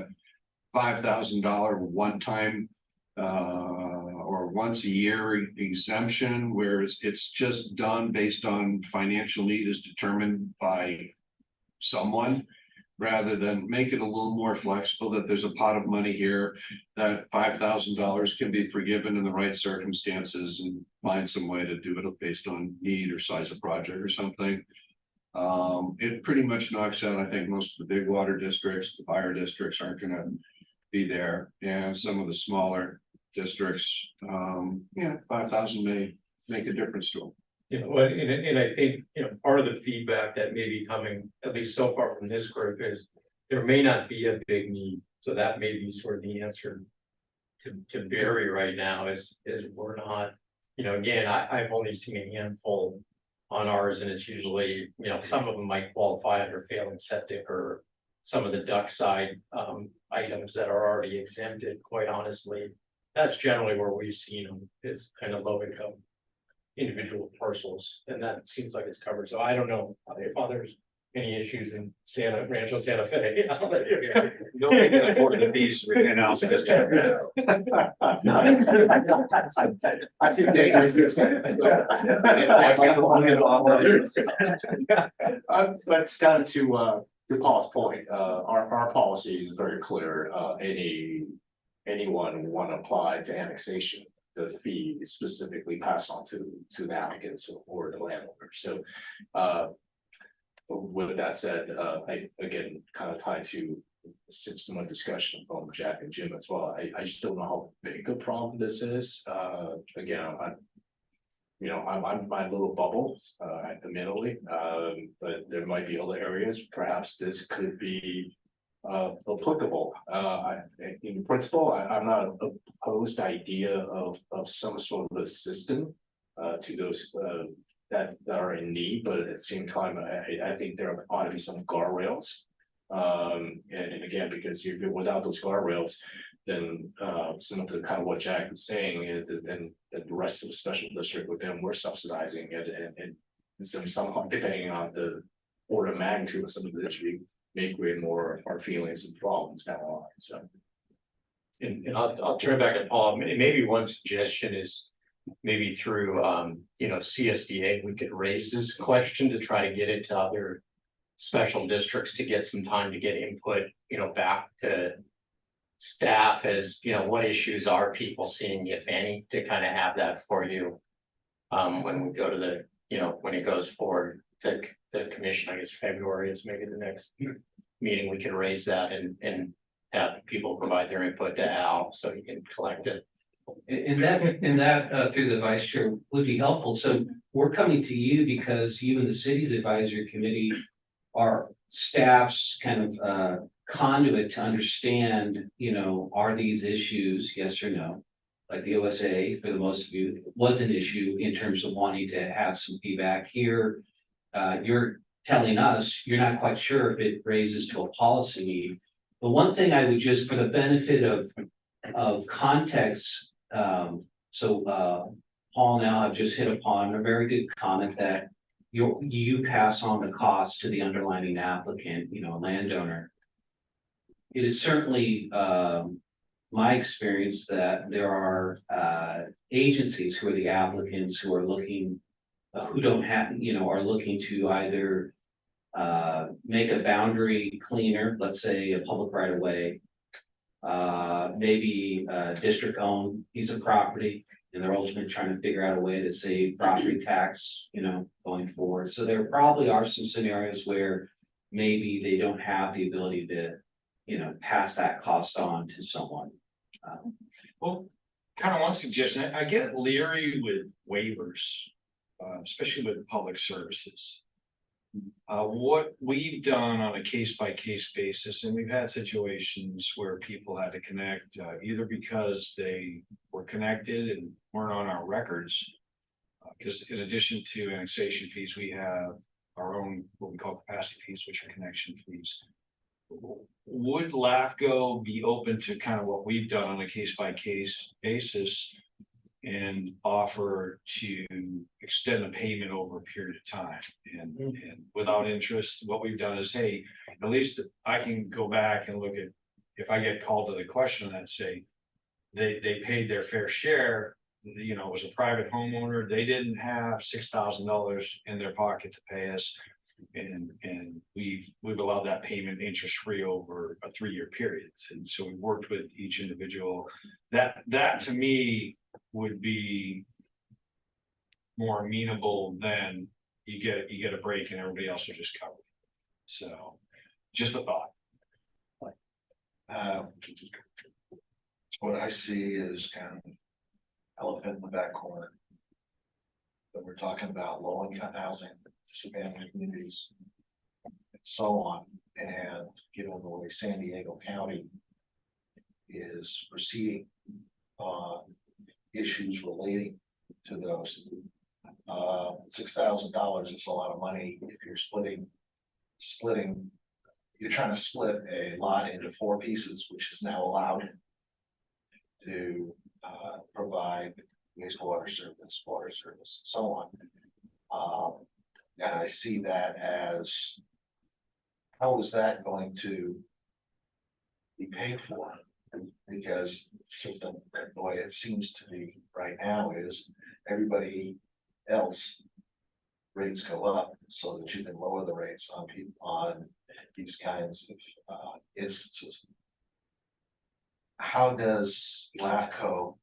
$5,000 one-time or once a year exemption, whereas it's just done based on financial need is determined by someone, rather than make it a little more flexible, that there's a pot of money here, that $5,000 can be forgiven in the right circumstances, and find some way to do it based on need or size of project or something. It pretty much knocks out, I think, most of the big water districts. The fire districts aren't gonna be there, and some of the smaller districts, 5,000 may make a difference to them. And I think, part of the feedback that may be coming, at least so far from this group, is there may not be a big need. So that may be sort of the answer to Barry right now is we're not, again, I've only seen a handful on ours, and it's usually, some of them might qualify under failing septic or some of the duck side items that are already exempted, quite honestly. That's generally where we've seen them, is kind of low income individual parcels, and that seems like it's covered. So I don't know if others any issues in Rancho Santa Fe. Nobody can afford the fees for an house district. I see But kind of to Paul's point, our policy is very clear, anyone want to apply to annexation, the fee is specifically passed on to the applicants or the landowner. So with that said, I again kind of tied to some discussion from Jack and Jim as well. I just don't know how big a problem this is. Again, I'm my little bubble admittedly, but there might be other areas. Perhaps this could be applicable. In principle, I'm not opposed idea of some sort of a system to those that are in need, but at the same time, I think there ought to be some guardrails. And again, because without those guardrails, then some of the kind of what Jack is saying is that then the rest of the special district with them, we're subsidizing it, and somehow depending on the order of magnitude of some of the district may create more of our feelings and problems down the line. So, and I'll turn it back to Paul. Maybe one suggestion is maybe through CSDA, we could raise this question to try to get it to other special districts to get some time to get input, back to staff as, what issues are people seeing, if any, to kind of have that for you. When we go to the, when it goes forward to the commission, I guess February is maybe the next meeting, we can raise that and have people provide their input to Al so he can collect it. And that through the vice chair would be helpful. So we're coming to you because you and the city's advisory committee are staff's kind of conduit to understand, are these issues, yes or no? Like the OSA, for the most of you, was an issue in terms of wanting to have some feedback here. You're telling us you're not quite sure if it raises to a policy need. But one thing I would just, for the benefit of context, Paul now have just hit upon a very good comment that you pass on the cost to the underlying applicant, landowner. It is certainly my experience that there are agencies who are the applicants who are looking, who don't have, are looking to either make a boundary cleaner, let's say a public right of way, maybe district owned piece of property, and they're ultimately trying to figure out a way to save property tax, going forward. So there probably are some scenarios where maybe they don't have the ability to, pass that cost on to someone. Well, kind of one suggestion, I get leery with waivers, especially with public services. What we've done on a case-by-case basis, and we've had situations where people had to connect, either because they were connected and weren't on our records. Because in addition to annexation fees, we have our own, what we call capacity fees, which are connection fees. Would LAFCO be open to kind of what we've done on a case-by-case basis and offer to extend the payment over a period of time and without interest? What we've done is, hey, at least I can go back and look at if I get called to the question and say. They paid their fair share, you know, it was a private homeowner, they didn't have $6,000 in their pocket to pay us. And we've allowed that payment interest free over a 3-year period, and so we worked with each individual. That to me would be. More amenable than you get a break and everybody else are just covered. So, just a thought. What I see is kind of elephant in the back corner. But we're talking about low income housing, disadvantaged communities. And so on, and given the way San Diego County is proceeding on issues relating to those. $6,000 is a lot of money if you're splitting, you're trying to split a lot into 4 pieces, which is now allowed to provide wastewater service, water service, so on. And I see that as, how is that going to be paid for? Because the system, the way it seems to be right now is everybody else rates go up so that you can lower the rates on people on these kinds of instances. How does LAFCO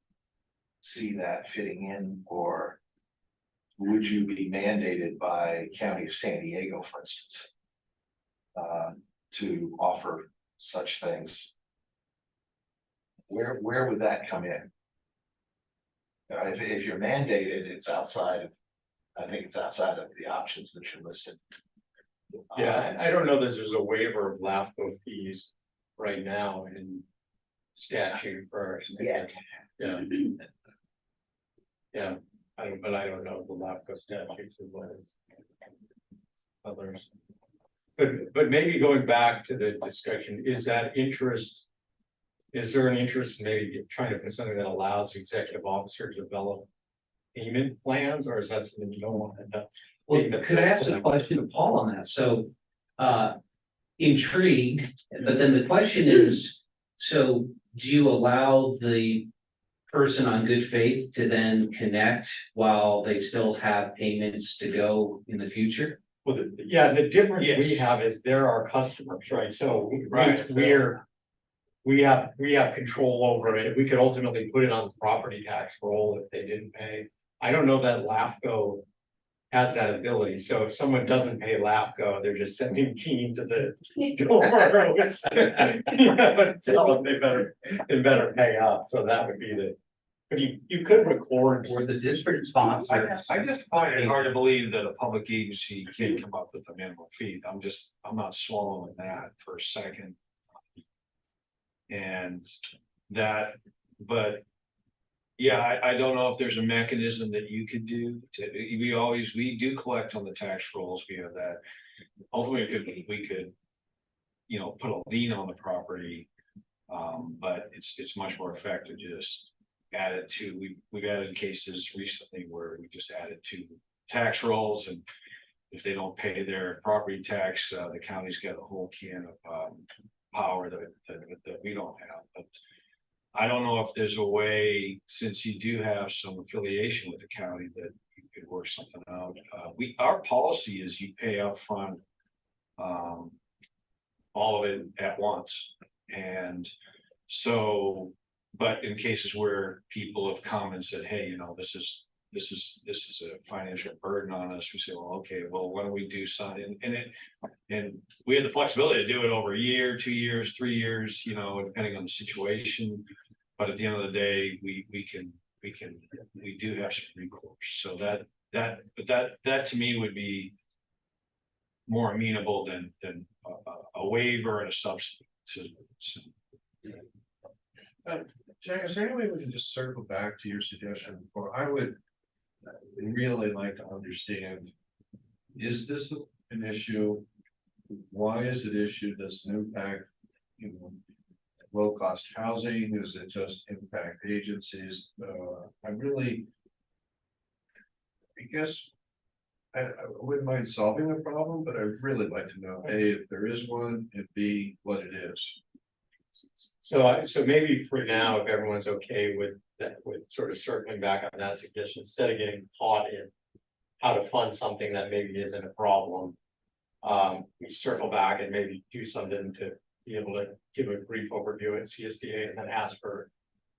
see that fitting in, or would you be mandated by County of San Diego, for instance, to offer such things? Where would that come in? If you're mandated, it's outside of, I think it's outside of the options that you listed. Yeah, I don't know that there's a waiver of LAFCO fees right now in statute for. Yeah. Yeah. Yeah, but I don't know the LAFCO statutes as well as others. But maybe going back to the discussion, is that interest? Is there an interest in maybe trying to put something that allows the executive officer to develop payment plans, or is that something you don't want to end up? Well, could I ask a question to Paul on that? So, intrigued, but then the question is, so do you allow the person on good faith to then connect while they still have payments to go in the future? Well, yeah, the difference we Yes. have is they're our customers, right? So Right. we have control over it. We could ultimately put it on the property tax roll if they didn't pay. I don't know that LAFCO has that ability. So if someone doesn't pay LAFCO, they're just sending Keen to the door. Tell them they better pay up. So that would be the, but you could record. Or the district sponsor? I just find it hard to believe that a public agency can't come up with a minimum fee. I'm not swallowing that for a second. And that, but yeah, I don't know if there's a mechanism that you could do to, we do collect on the tax rolls, we have that. Ultimately, we could, you know, put a lien on the property. But it's much more effective to just add it to, we've added cases recently where we just added to tax rolls, and if they don't pay their property tax, the county's got a whole can of power that we don't have. But I don't know if there's a way, since you do have some affiliation with the county, that you could work something out. Our policy is you pay upfront all of it at once. And so, but in cases where people have come and said, hey, you know, this is a financial burden on us, we say, well, okay, well, why don't we do something? And we had the flexibility to do it over a year, 2 years, 3 years, you know, depending on the situation. But at the end of the day, we do have some recourse. So that to me would be more amenable than a waiver and a substitute. Jack, is there any way we can just circle back to your suggestion? Or I would really like to understand, is this an issue? Why is it issue? Does it impact, you know, low cost housing? Does it just impact agencies? I guess I wouldn't mind solving the problem, but I'd really like to know, A, if there is one, and B, what it is. So maybe for now, if everyone's okay with that, with sort of circling back on that suggestion, instead of getting caught in how to fund something that maybe isn't a problem. We circle back and maybe do something to be able to give a brief overview at CSDA and then ask for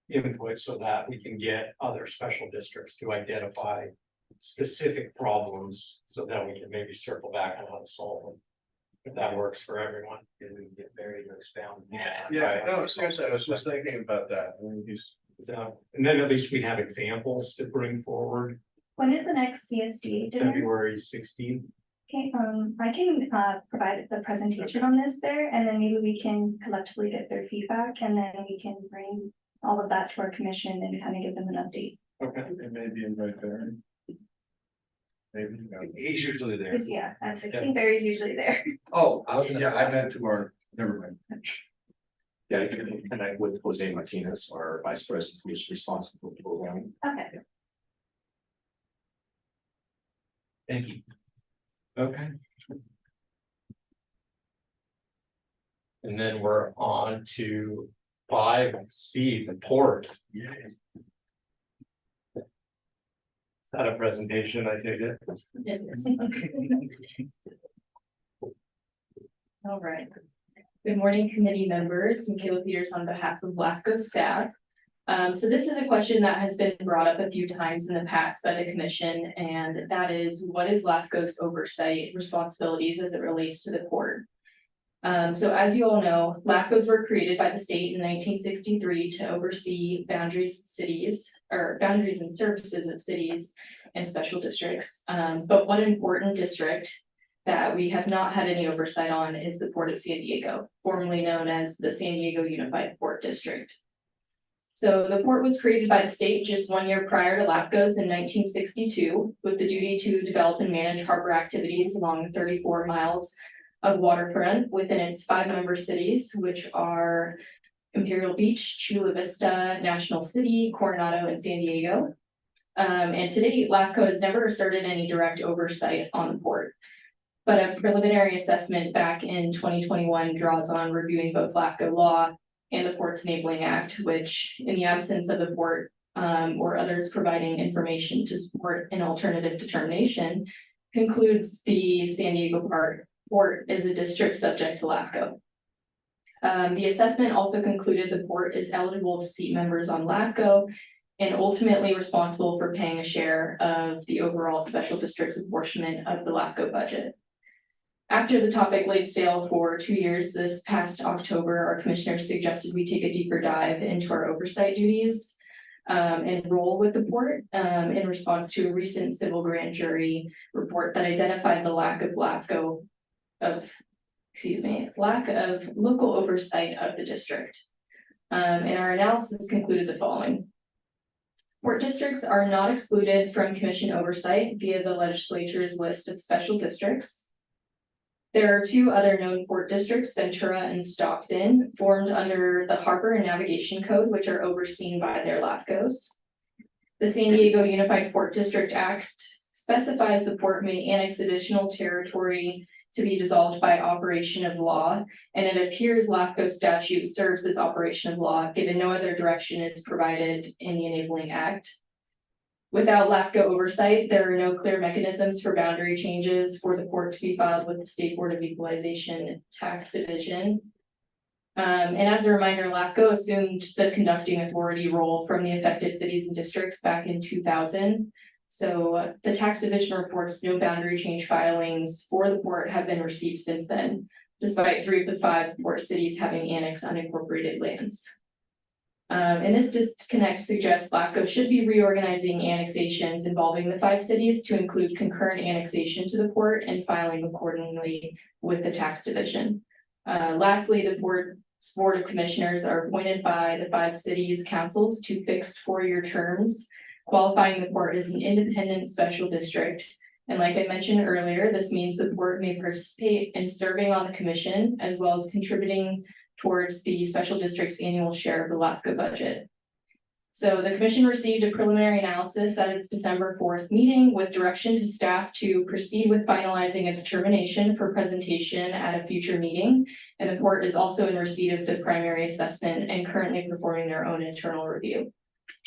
input so that we can get other special districts to identify specific problems so that we can maybe circle back on how to solve them. If that works for everyone. And we can get Barry to expound. Yeah, no, seriously, I was just thinking about that. So, and then at least we have examples to bring forward. When is the next CSD dinner? February 16th. Okay, I can provide the presentation on this there, and then maybe we can collectively get their feedback, and then we can bring all of that to our commission and kind of give them an update. Okay. It may be in right there. Maybe. He's usually there. Because yeah, I think Barry's usually there. Oh, yeah, I meant to our, never mind. Yeah, you can connect with Jose Martinez, our vice president, who's responsible for programming. Okay. Thank you. Okay. And then we're on to 5C, the port. Is that a presentation? I take it. All right. Good morning, committee members. I'm Kayla Peters on behalf of LAFCO staff. So this is a question that has been brought up a few times in the past by the commission, and that is, what is LAFCO's oversight responsibilities as it relates to the port? So as you all know, LAFCOs were created by the state in 1963 to oversee boundaries and services of cities and special districts. But one important district that we have not had any oversight on is the Port of San Diego, formerly known as the San Diego Unified Port District. So the port was created by the state just 1 year prior to LAFCO's in 1962, with the duty to develop and manage harbor activities along 34 miles of waterfront within its 5 member cities, which are Imperial Beach, Chula Vista, National City, Coronado, and San Diego. And to date, LAFCO has never asserted any direct oversight on the port. But a preliminary assessment back in 2021 draws on reviewing both LAFCO law and the Ports Enabling Act, which in the absence of the port or others providing information to support an alternative determination, concludes the San Diego port is a district subject to LAFCO. The assessment also concluded the port is eligible to seat members on LAFCO and ultimately responsible for paying a share of the overall special district's apportionment of the LAFCO budget. After the topic laid stale for 2 years, this past October, our commissioners suggested we take a deeper dive into our oversight duties and role with the port in response to a recent civil grand jury report that identified the lack of local oversight of the district. And our analysis concluded the following. Port districts are not excluded from commission oversight via the legislature's list of special districts. There are 2 other known port districts, Ventura and Stockton, formed under the Harbor and Navigation Code, which are overseen by their LAFCOs. The San Diego Unified Port District Act specifies the port may annex additional territory to be dissolved by operation of law, and it appears LAFCO statute serves as operation of law, given no other direction is provided in the Enabling Act. Without LAFCO oversight, there are no clear mechanisms for boundary changes for the port to be filed with the State Board of Equalization Tax Division. And as a reminder, LAFCO assumed the conducting authority role from the affected cities and districts back in 2000. So the tax division reports no boundary change filings for the port have been received since then, despite 3 of the 5 port cities having annexed unincorporated lands. And this disconnect suggests LAFCO should be reorganizing annexations involving the 5 cities to include concurrent annexation to the port and filing accordingly with the tax division. Lastly, the board's board of commissioners are appointed by the 5 cities councils to fixed 4-year terms, qualifying the port as an independent special district. And like I mentioned earlier, this means the port may participate in serving on the commission as well as contributing towards the special district's annual share of the LAFCO budget. So the commission received a preliminary analysis at its December 4th meeting with direction to staff to proceed with finalizing a determination for presentation at a future meeting. And the port is also in receipt of the primary assessment and currently performing their own internal review.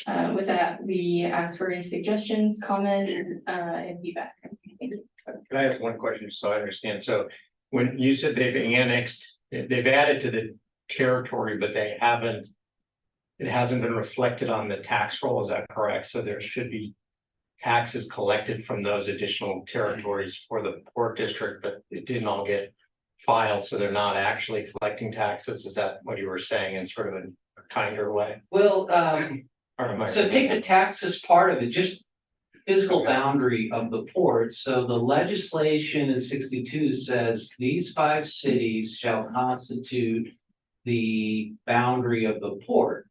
With that, we ask for any suggestions, comments, and feedback. Can I ask one question so I understand? So when you said they've annexed, they've added to the territory, but they haven't. It hasn't been reflected on the tax roll, is that correct? So there should be taxes collected from those additional territories for the port district, but it didn't all get filed, so they're not actually collecting taxes. Is that what you were saying in sort of a kinder way? Well, Or am I- so take the taxes part of it, just physical boundary of the port. So the legislation in 62 says these 5 cities shall constitute the boundary of the port.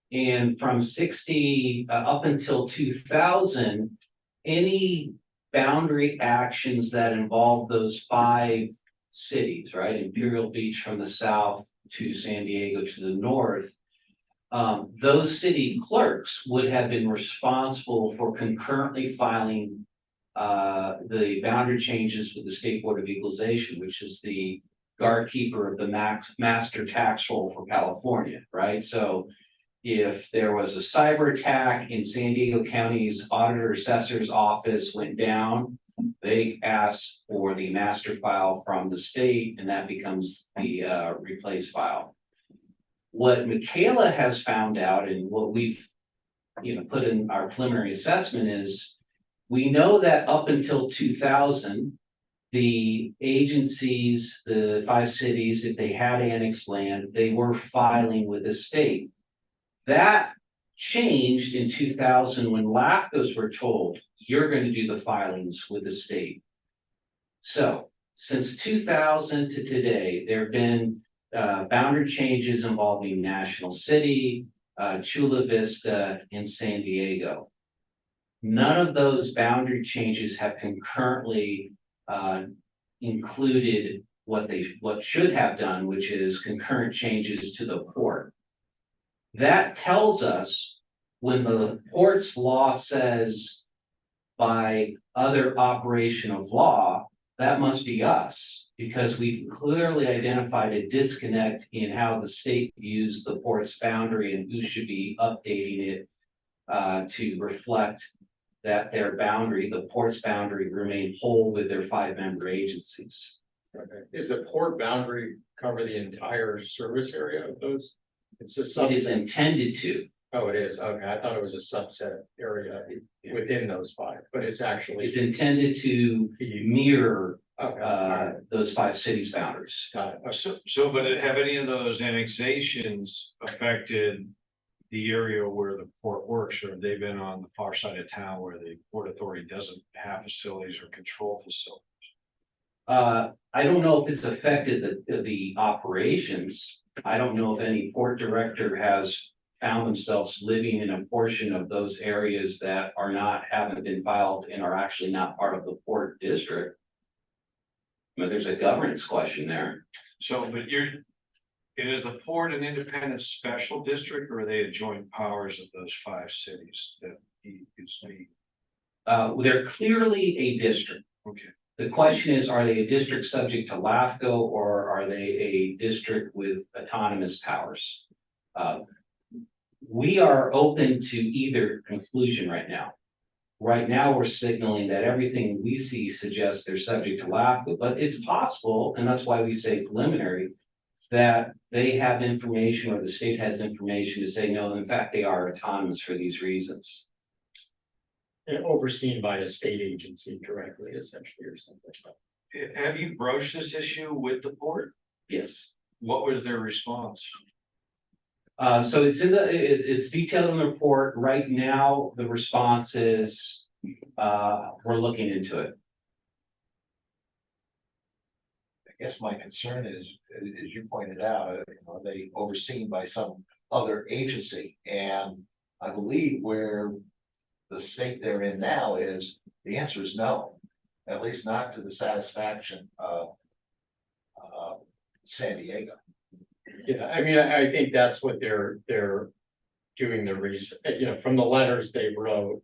And from 60 up until 2000, any boundary actions that involve those 5 cities, right? Imperial Beach from the south to San Diego to the north. Those city clerks would have been responsible for concurrently filing the boundary changes with the State Board of Equalization, which is the guard keeper of the master tax roll for California, right? So if there was a cyber attack in San Diego County's auditor assessor's office went down, they ask for the master file from the state, and that becomes the replace file. What Michaela has found out, and what we've put in our preliminary assessment, is we know that up until 2000, the agencies, the 5 cities, if they had annexed land, they were filing with the state. That changed in 2000 when LAFCOs were told, you're going to do the filings with the state. So since 2000 to today, there have been boundary changes involving National City, Chula Vista, and San Diego. None of those boundary changes have concurrently included what should have done, which is concurrent changes to the port. That tells us when the port's law says by other operation of law, that must be us, because we've clearly identified a disconnect in how the state views the port's boundary and who should be updating it to reflect that their boundary, the port's boundary, remain whole with their 5-member agencies. Okay. Is the port boundary cover the entire service area of those? It's a It is subset. intended to. Oh, it is. Okay, I thought it was a subset area within those 5, but it's actually. It's intended to mirror Okay. those 5 cities' boundaries. Got it. So, but have any of those annexations affected the area where the port works, or have they been on the far side of town where the Port Authority doesn't have facilities or control facilities? I don't know if it's affected the operations. I don't know if any port director has found themselves living in a portion of those areas that haven't been filed and are actually not part of the port district. But there's a governance question there. So, but is the port an independent special district, or are they a joint powers of those 5 cities that he is leading? They're clearly a district. Okay. The question is, are they a district subject to LAFCO, or are they a district with autonomous powers? We are open to either conclusion right now. Right now, we're signaling that everything we see suggests they're subject to LAFCO, but it's possible, and that's why we say preliminary, that they have information or the state has information to say, no, in fact, they are autonomous for these reasons. And overseen by a state agency directly, essentially, or something. Have you broached this issue with the port? Yes. What was their response? So it's detailed in the report. Right now, the response is, we're looking into it. I guess my concern is, as you pointed out, are they overseen by some other agency? And I believe where the state they're in now is, the answer is no, at least not to the satisfaction of San Diego. Yeah, I mean, I think that's what they're doing the research, from the letters they wrote.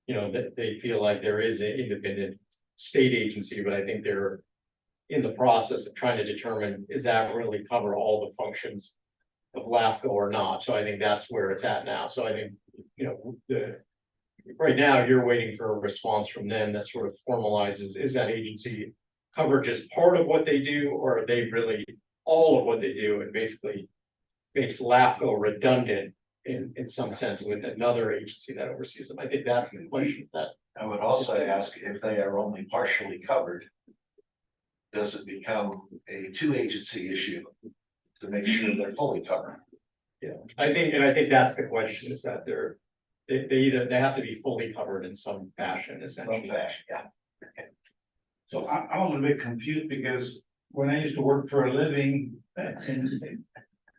That they feel like there is an independent state agency, but I think they're in the process of trying to determine, is that really cover all the functions of LAFCO or not? So I think that's where it's at now. So I think, right now, you're waiting for a response from them that sort of formalizes, is that agency cover just part of what they do, or are they really all of what they do, and basically makes LAFCO redundant in some sense with another agency that oversees them? I think that's the question that. I would also ask if they are only partially covered. Does it become a two-agency issue to make sure they're fully covered? Yeah, I think that's the question, is that they have to be fully covered in some fashion, essentially. Some fashion, yeah. So I'm a little bit confused because when I used to work for a living and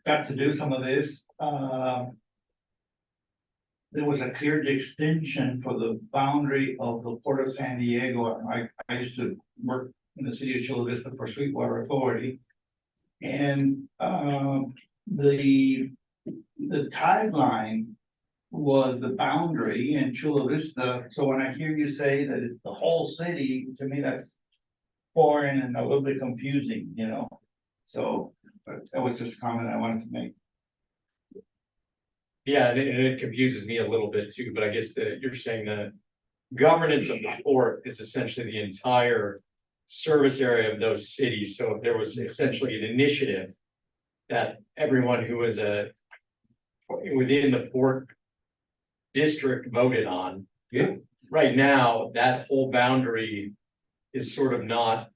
got to do some of this, there was a clear distinction for the boundary of the Port of San Diego. I used to work in the city of Chula Vista for Sweetwater Authority. And the tide line was the boundary in Chula Vista. So when I hear you say that it's the whole city, to me, that's foreign and a little bit confusing, So that was just a comment I wanted to make. Yeah, and it confuses me a little bit too, but I guess that you're saying that governance of the port is essentially the entire service area of those cities. So if there was essentially an initiative that everyone who was within the port district voted on. Yeah. Right now, that whole boundary is sort of not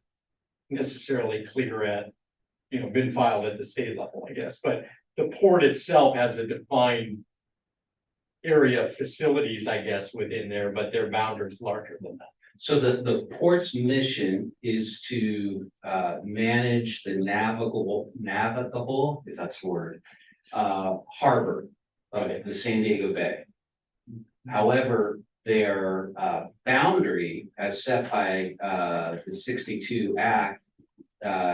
necessarily clear at, been filed at the state level, I guess, but the port itself has a defined area of facilities, I guess, within there, but their boundary is larger than that. So the port's mission is to manage the navigable, if that's the word, harbor of the San Diego Bay. However, their boundary as set by the 62 Act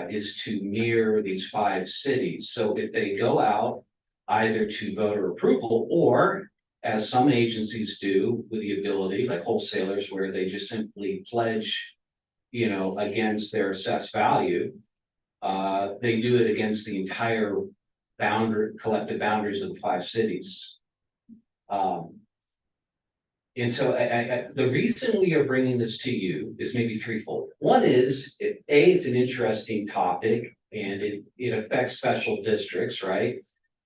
is to mirror these 5 cities. So if they go out either to voter approval, or as some agencies do with the ability, like wholesalers, where they just simply pledge, against their assessed value, they do it against the entire collective boundaries of the 5 cities. And so the reason we are bringing this to you is maybe threefold. One is, it's an interesting topic and it affects special districts, right?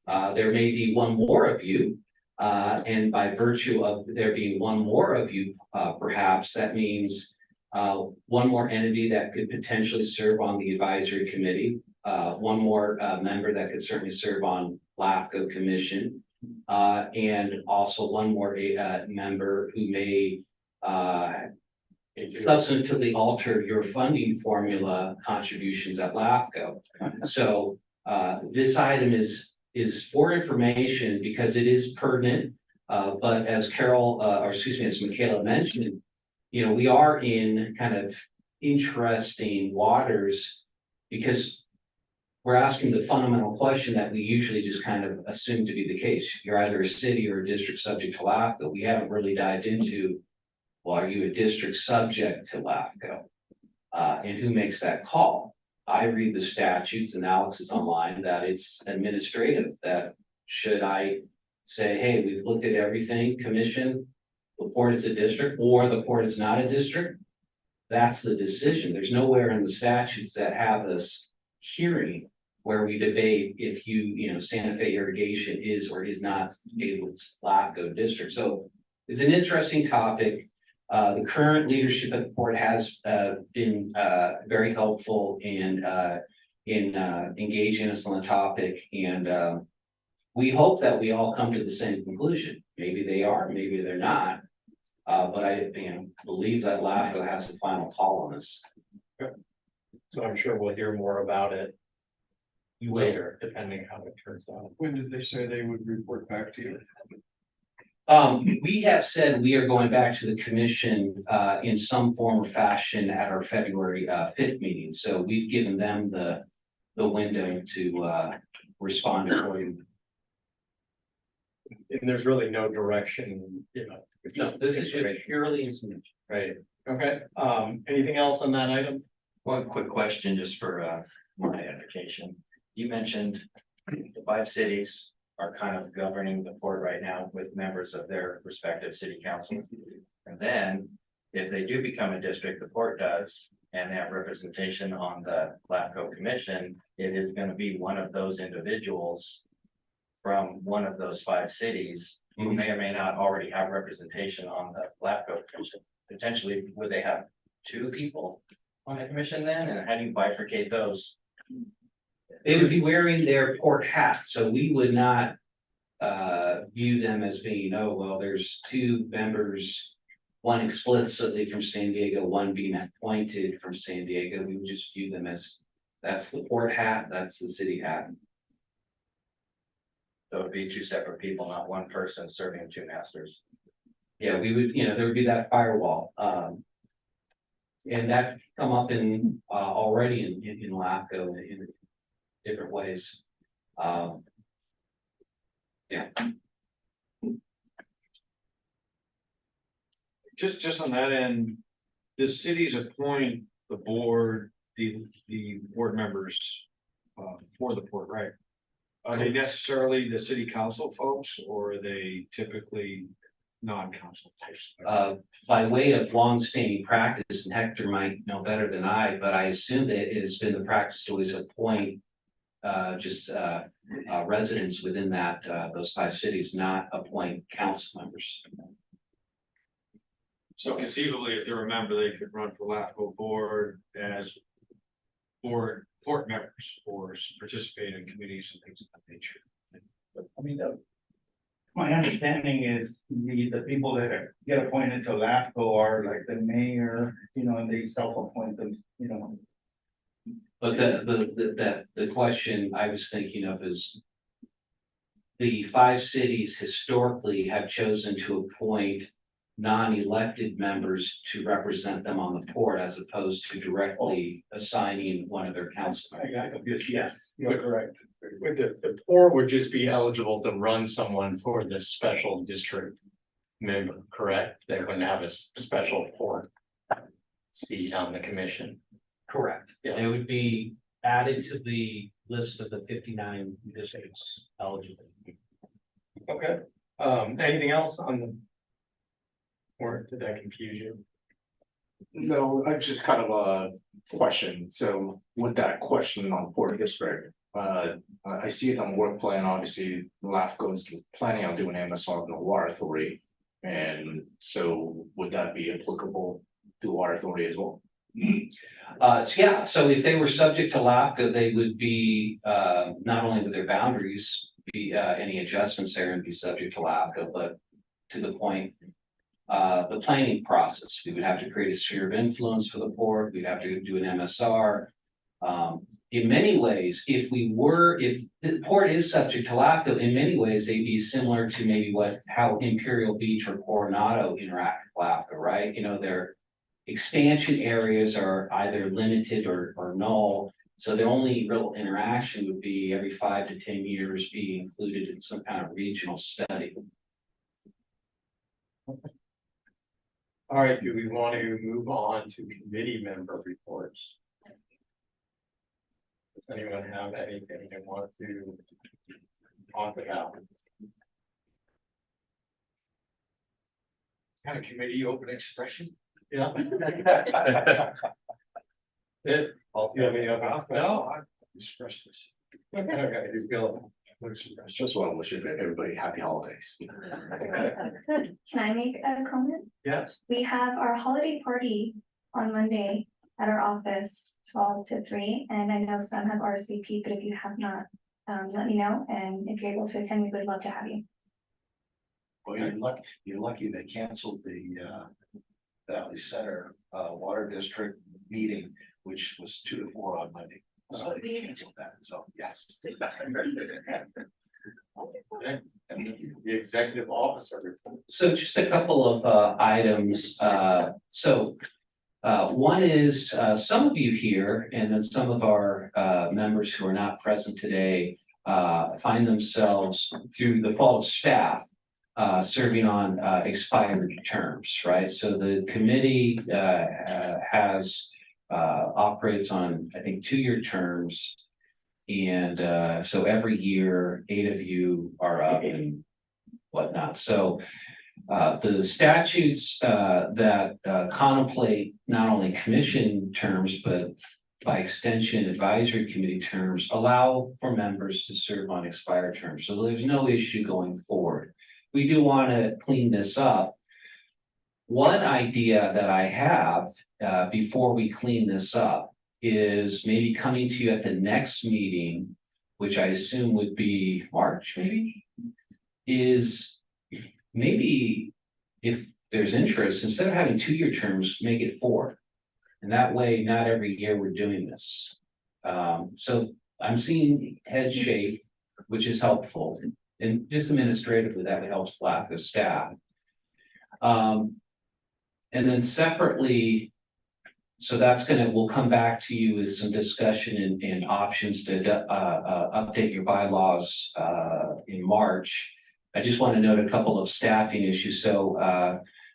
There may be one more of you, and by virtue of there being one more of you, perhaps that means one more entity that could potentially serve on the advisory committee, one more member that could certainly serve on LAFCO commission. And also one more member who may substantively alter your funding formula contributions at LAFCO. So this item is for information because it is pertinent. But as as Michaela mentioned, we are in kind of interesting waters because we're asking the fundamental question that we usually just kind of assume to be the case. You're either a city or a district subject to LAFCO. We haven't really dived into, well, are you a district subject to LAFCO? And who makes that call? I read the statutes and Alex is online that it's administrative, that should I say, hey, we've looked at everything, commission, the port is a district or the port is not a district. That's the decision. There's nowhere in the statutes that have this hearing where we debate if Santa Fe irrigation is or is not a LAFCO district. So it's an interesting topic. The current leadership at the port has been very helpful in engaging us on the topic, and we hope that we all come to the same conclusion. Maybe they are, maybe they're not, but I believe that LAFCO has the final call on this. So I'm sure we'll hear more about it later, depending how it turns out. When did they say they would report back to you? We have said we are going back to the commission in some form or fashion at our February 5th meeting. So we've given them the window to respond accordingly. and there's really no direction, you know. it's No, just this is just information. purely information. Right, okay, anything else on that item? One quick question just for my edification. You mentioned the 5 cities are kind of governing the port right now with members of their respective city councils. And then if they do become a district, the port does, and they have representation on the LAFCO commission, it is gonna be one of those individuals from one of those 5 cities who may or may not already have representation on the LAFCO commission. Potentially, would they have 2 people on the commission then, and how do you bifurcate those? They would be wearing their port hat, so we would not view them as being, oh, well, there's 2 members. One explicitly from San Diego, one being appointed from San Diego. We would just view them as, that's the port hat, that's the city hat. So it would be 2 separate people, not one person serving 2 masters. Yeah, we would, there would be that firewall. And that come up in already in LAFCO in different ways. Yeah. Just on that end, the cities appoint the board, the board members. For the port, right? Are they necessarily the city council folks, or are they typically non-council folks? By way of longstanding practice, and Hector might know better than I, but I assume that it has been the practice to always appoint residents within that those 5 cities, not appoint council members. So conceivably, if they're a member, they could run for LAFCO board as port members or participate in committees and things of that nature. I mean, my understanding is the people that get appointed to LAFCO are like the mayor, and they self-appoint them, But the question I was thinking of is the 5 cities historically have chosen to appoint non-elected members to represent them on the port as opposed to directly assigning one of their council members. Yes, you're correct. With the port would just be eligible to run someone for the special district member, correct? They wouldn't have a special port seat on the commission. Correct. Yeah. It would be added to the list of the 59 districts eligible. Okay, anything else on the? Or did that confuse you? No, I just kind of a question, so with that question on Port District. I see it on work plan, obviously, LAFCO is planning on doing MSR of the water authority. And so would that be applicable to water authority as well? Yeah, so if they were subject to LAFCO, they would be, not only with their boundaries, be, any adjustments there and be subject to LAFCO, but to the point, the planning process, we would have to create a sphere of influence for the port, we'd have to do an MSR. In many ways, if the port is subject to LAFCO, in many ways, they'd be similar to maybe how Imperial Beach or Coronado interact with LAFCO, right? Their expansion areas are either limited or null. So the only real interaction would be every 5 to 10 years be included in some kind of regional study. All right, do we want to move on to committee member reports? Does anyone have anything they want to talk about? Kind of committee open expression. Yeah. It, you have any other? No, I expressed this. Okay, you feel. Just want to wish everybody happy holidays. Can I make a comment? Yes. We have our holiday party on Monday at our office, 12 to 3, and I know some have RSVP, but if you have not, let me know, and if you're able to attend, we would love to have you. Well, you're lucky they canceled the Valley Center Water District meeting, which was 2 to 4 on Monday. So they canceled that, so yes. The executive officer report. So just a couple of items. One is some of you here, and then some of our members who are not present today find themselves through the fault of staff serving on expired terms, right? So the committee has operates on, I think, 2-year terms. And so every year, 8 of you are up and whatnot. So the statutes that contemplate not only commission terms, but by extension, advisory committee terms allow for members to serve on expired terms. So there's no issue going forward. We do want to clean this up. One idea that I have before we clean this up is maybe coming to you at the next meeting, which I assume would be March, maybe, is maybe if there's interest, instead of having 2-year terms, make it 4. And that way, not every year we're doing this. So I'm seeing head shake, which is helpful. And just administratively, that helps LAFCO staff. And then separately, so that's we'll come back to you with some discussion and options to update your bylaws in March. I just want to note a couple of staffing issues. So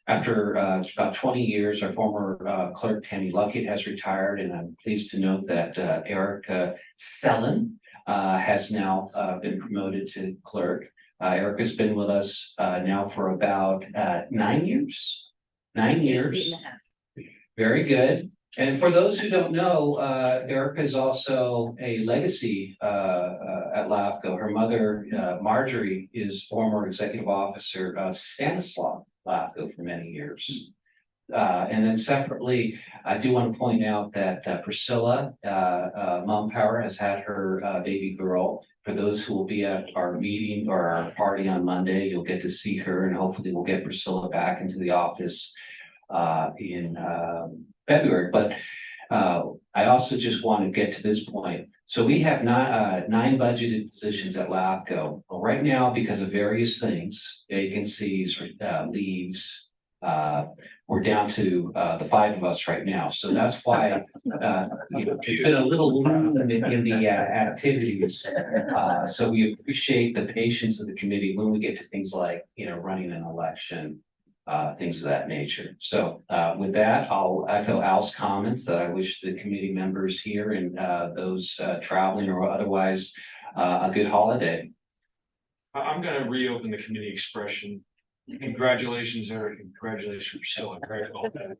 after about 20 years, our former clerk Tammy Luckett has retired, and I'm pleased to note that Erica Sellen has now been promoted to clerk. Erica's been with us now for about 9 years. 9 years. Very good. And for those who don't know, Erica is also a legacy at LAFCO. Her mother, Marjorie, is former executive officer of Stanislaw LAFCO for many years. And then separately, I do want to point out that Priscilla Mom Power has had her baby girl. For those who will be at our meeting or our party on Monday, you'll get to see her, and hopefully we'll get Priscilla back into the office in February. But I also just want to get to this point. So we have 9 budgeted positions at LAFCO. Well, right now, because of various things, vacancies, leaves, we're down to the 5 of us right now. So that's why it's been a little in the activities. So we appreciate the patience of the committee when we get to things like, running an election. Things of that nature. So with that, I'll echo Al's comments that I wish the committee members here and those traveling or otherwise a good holiday. I'm gonna reopen the committee expression. Congratulations, Eric, and congratulations, Priscilla. Very well done.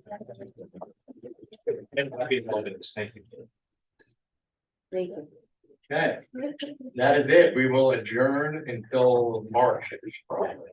Thank you. Thank you. Okay, that is it. We will adjourn until March. Probably.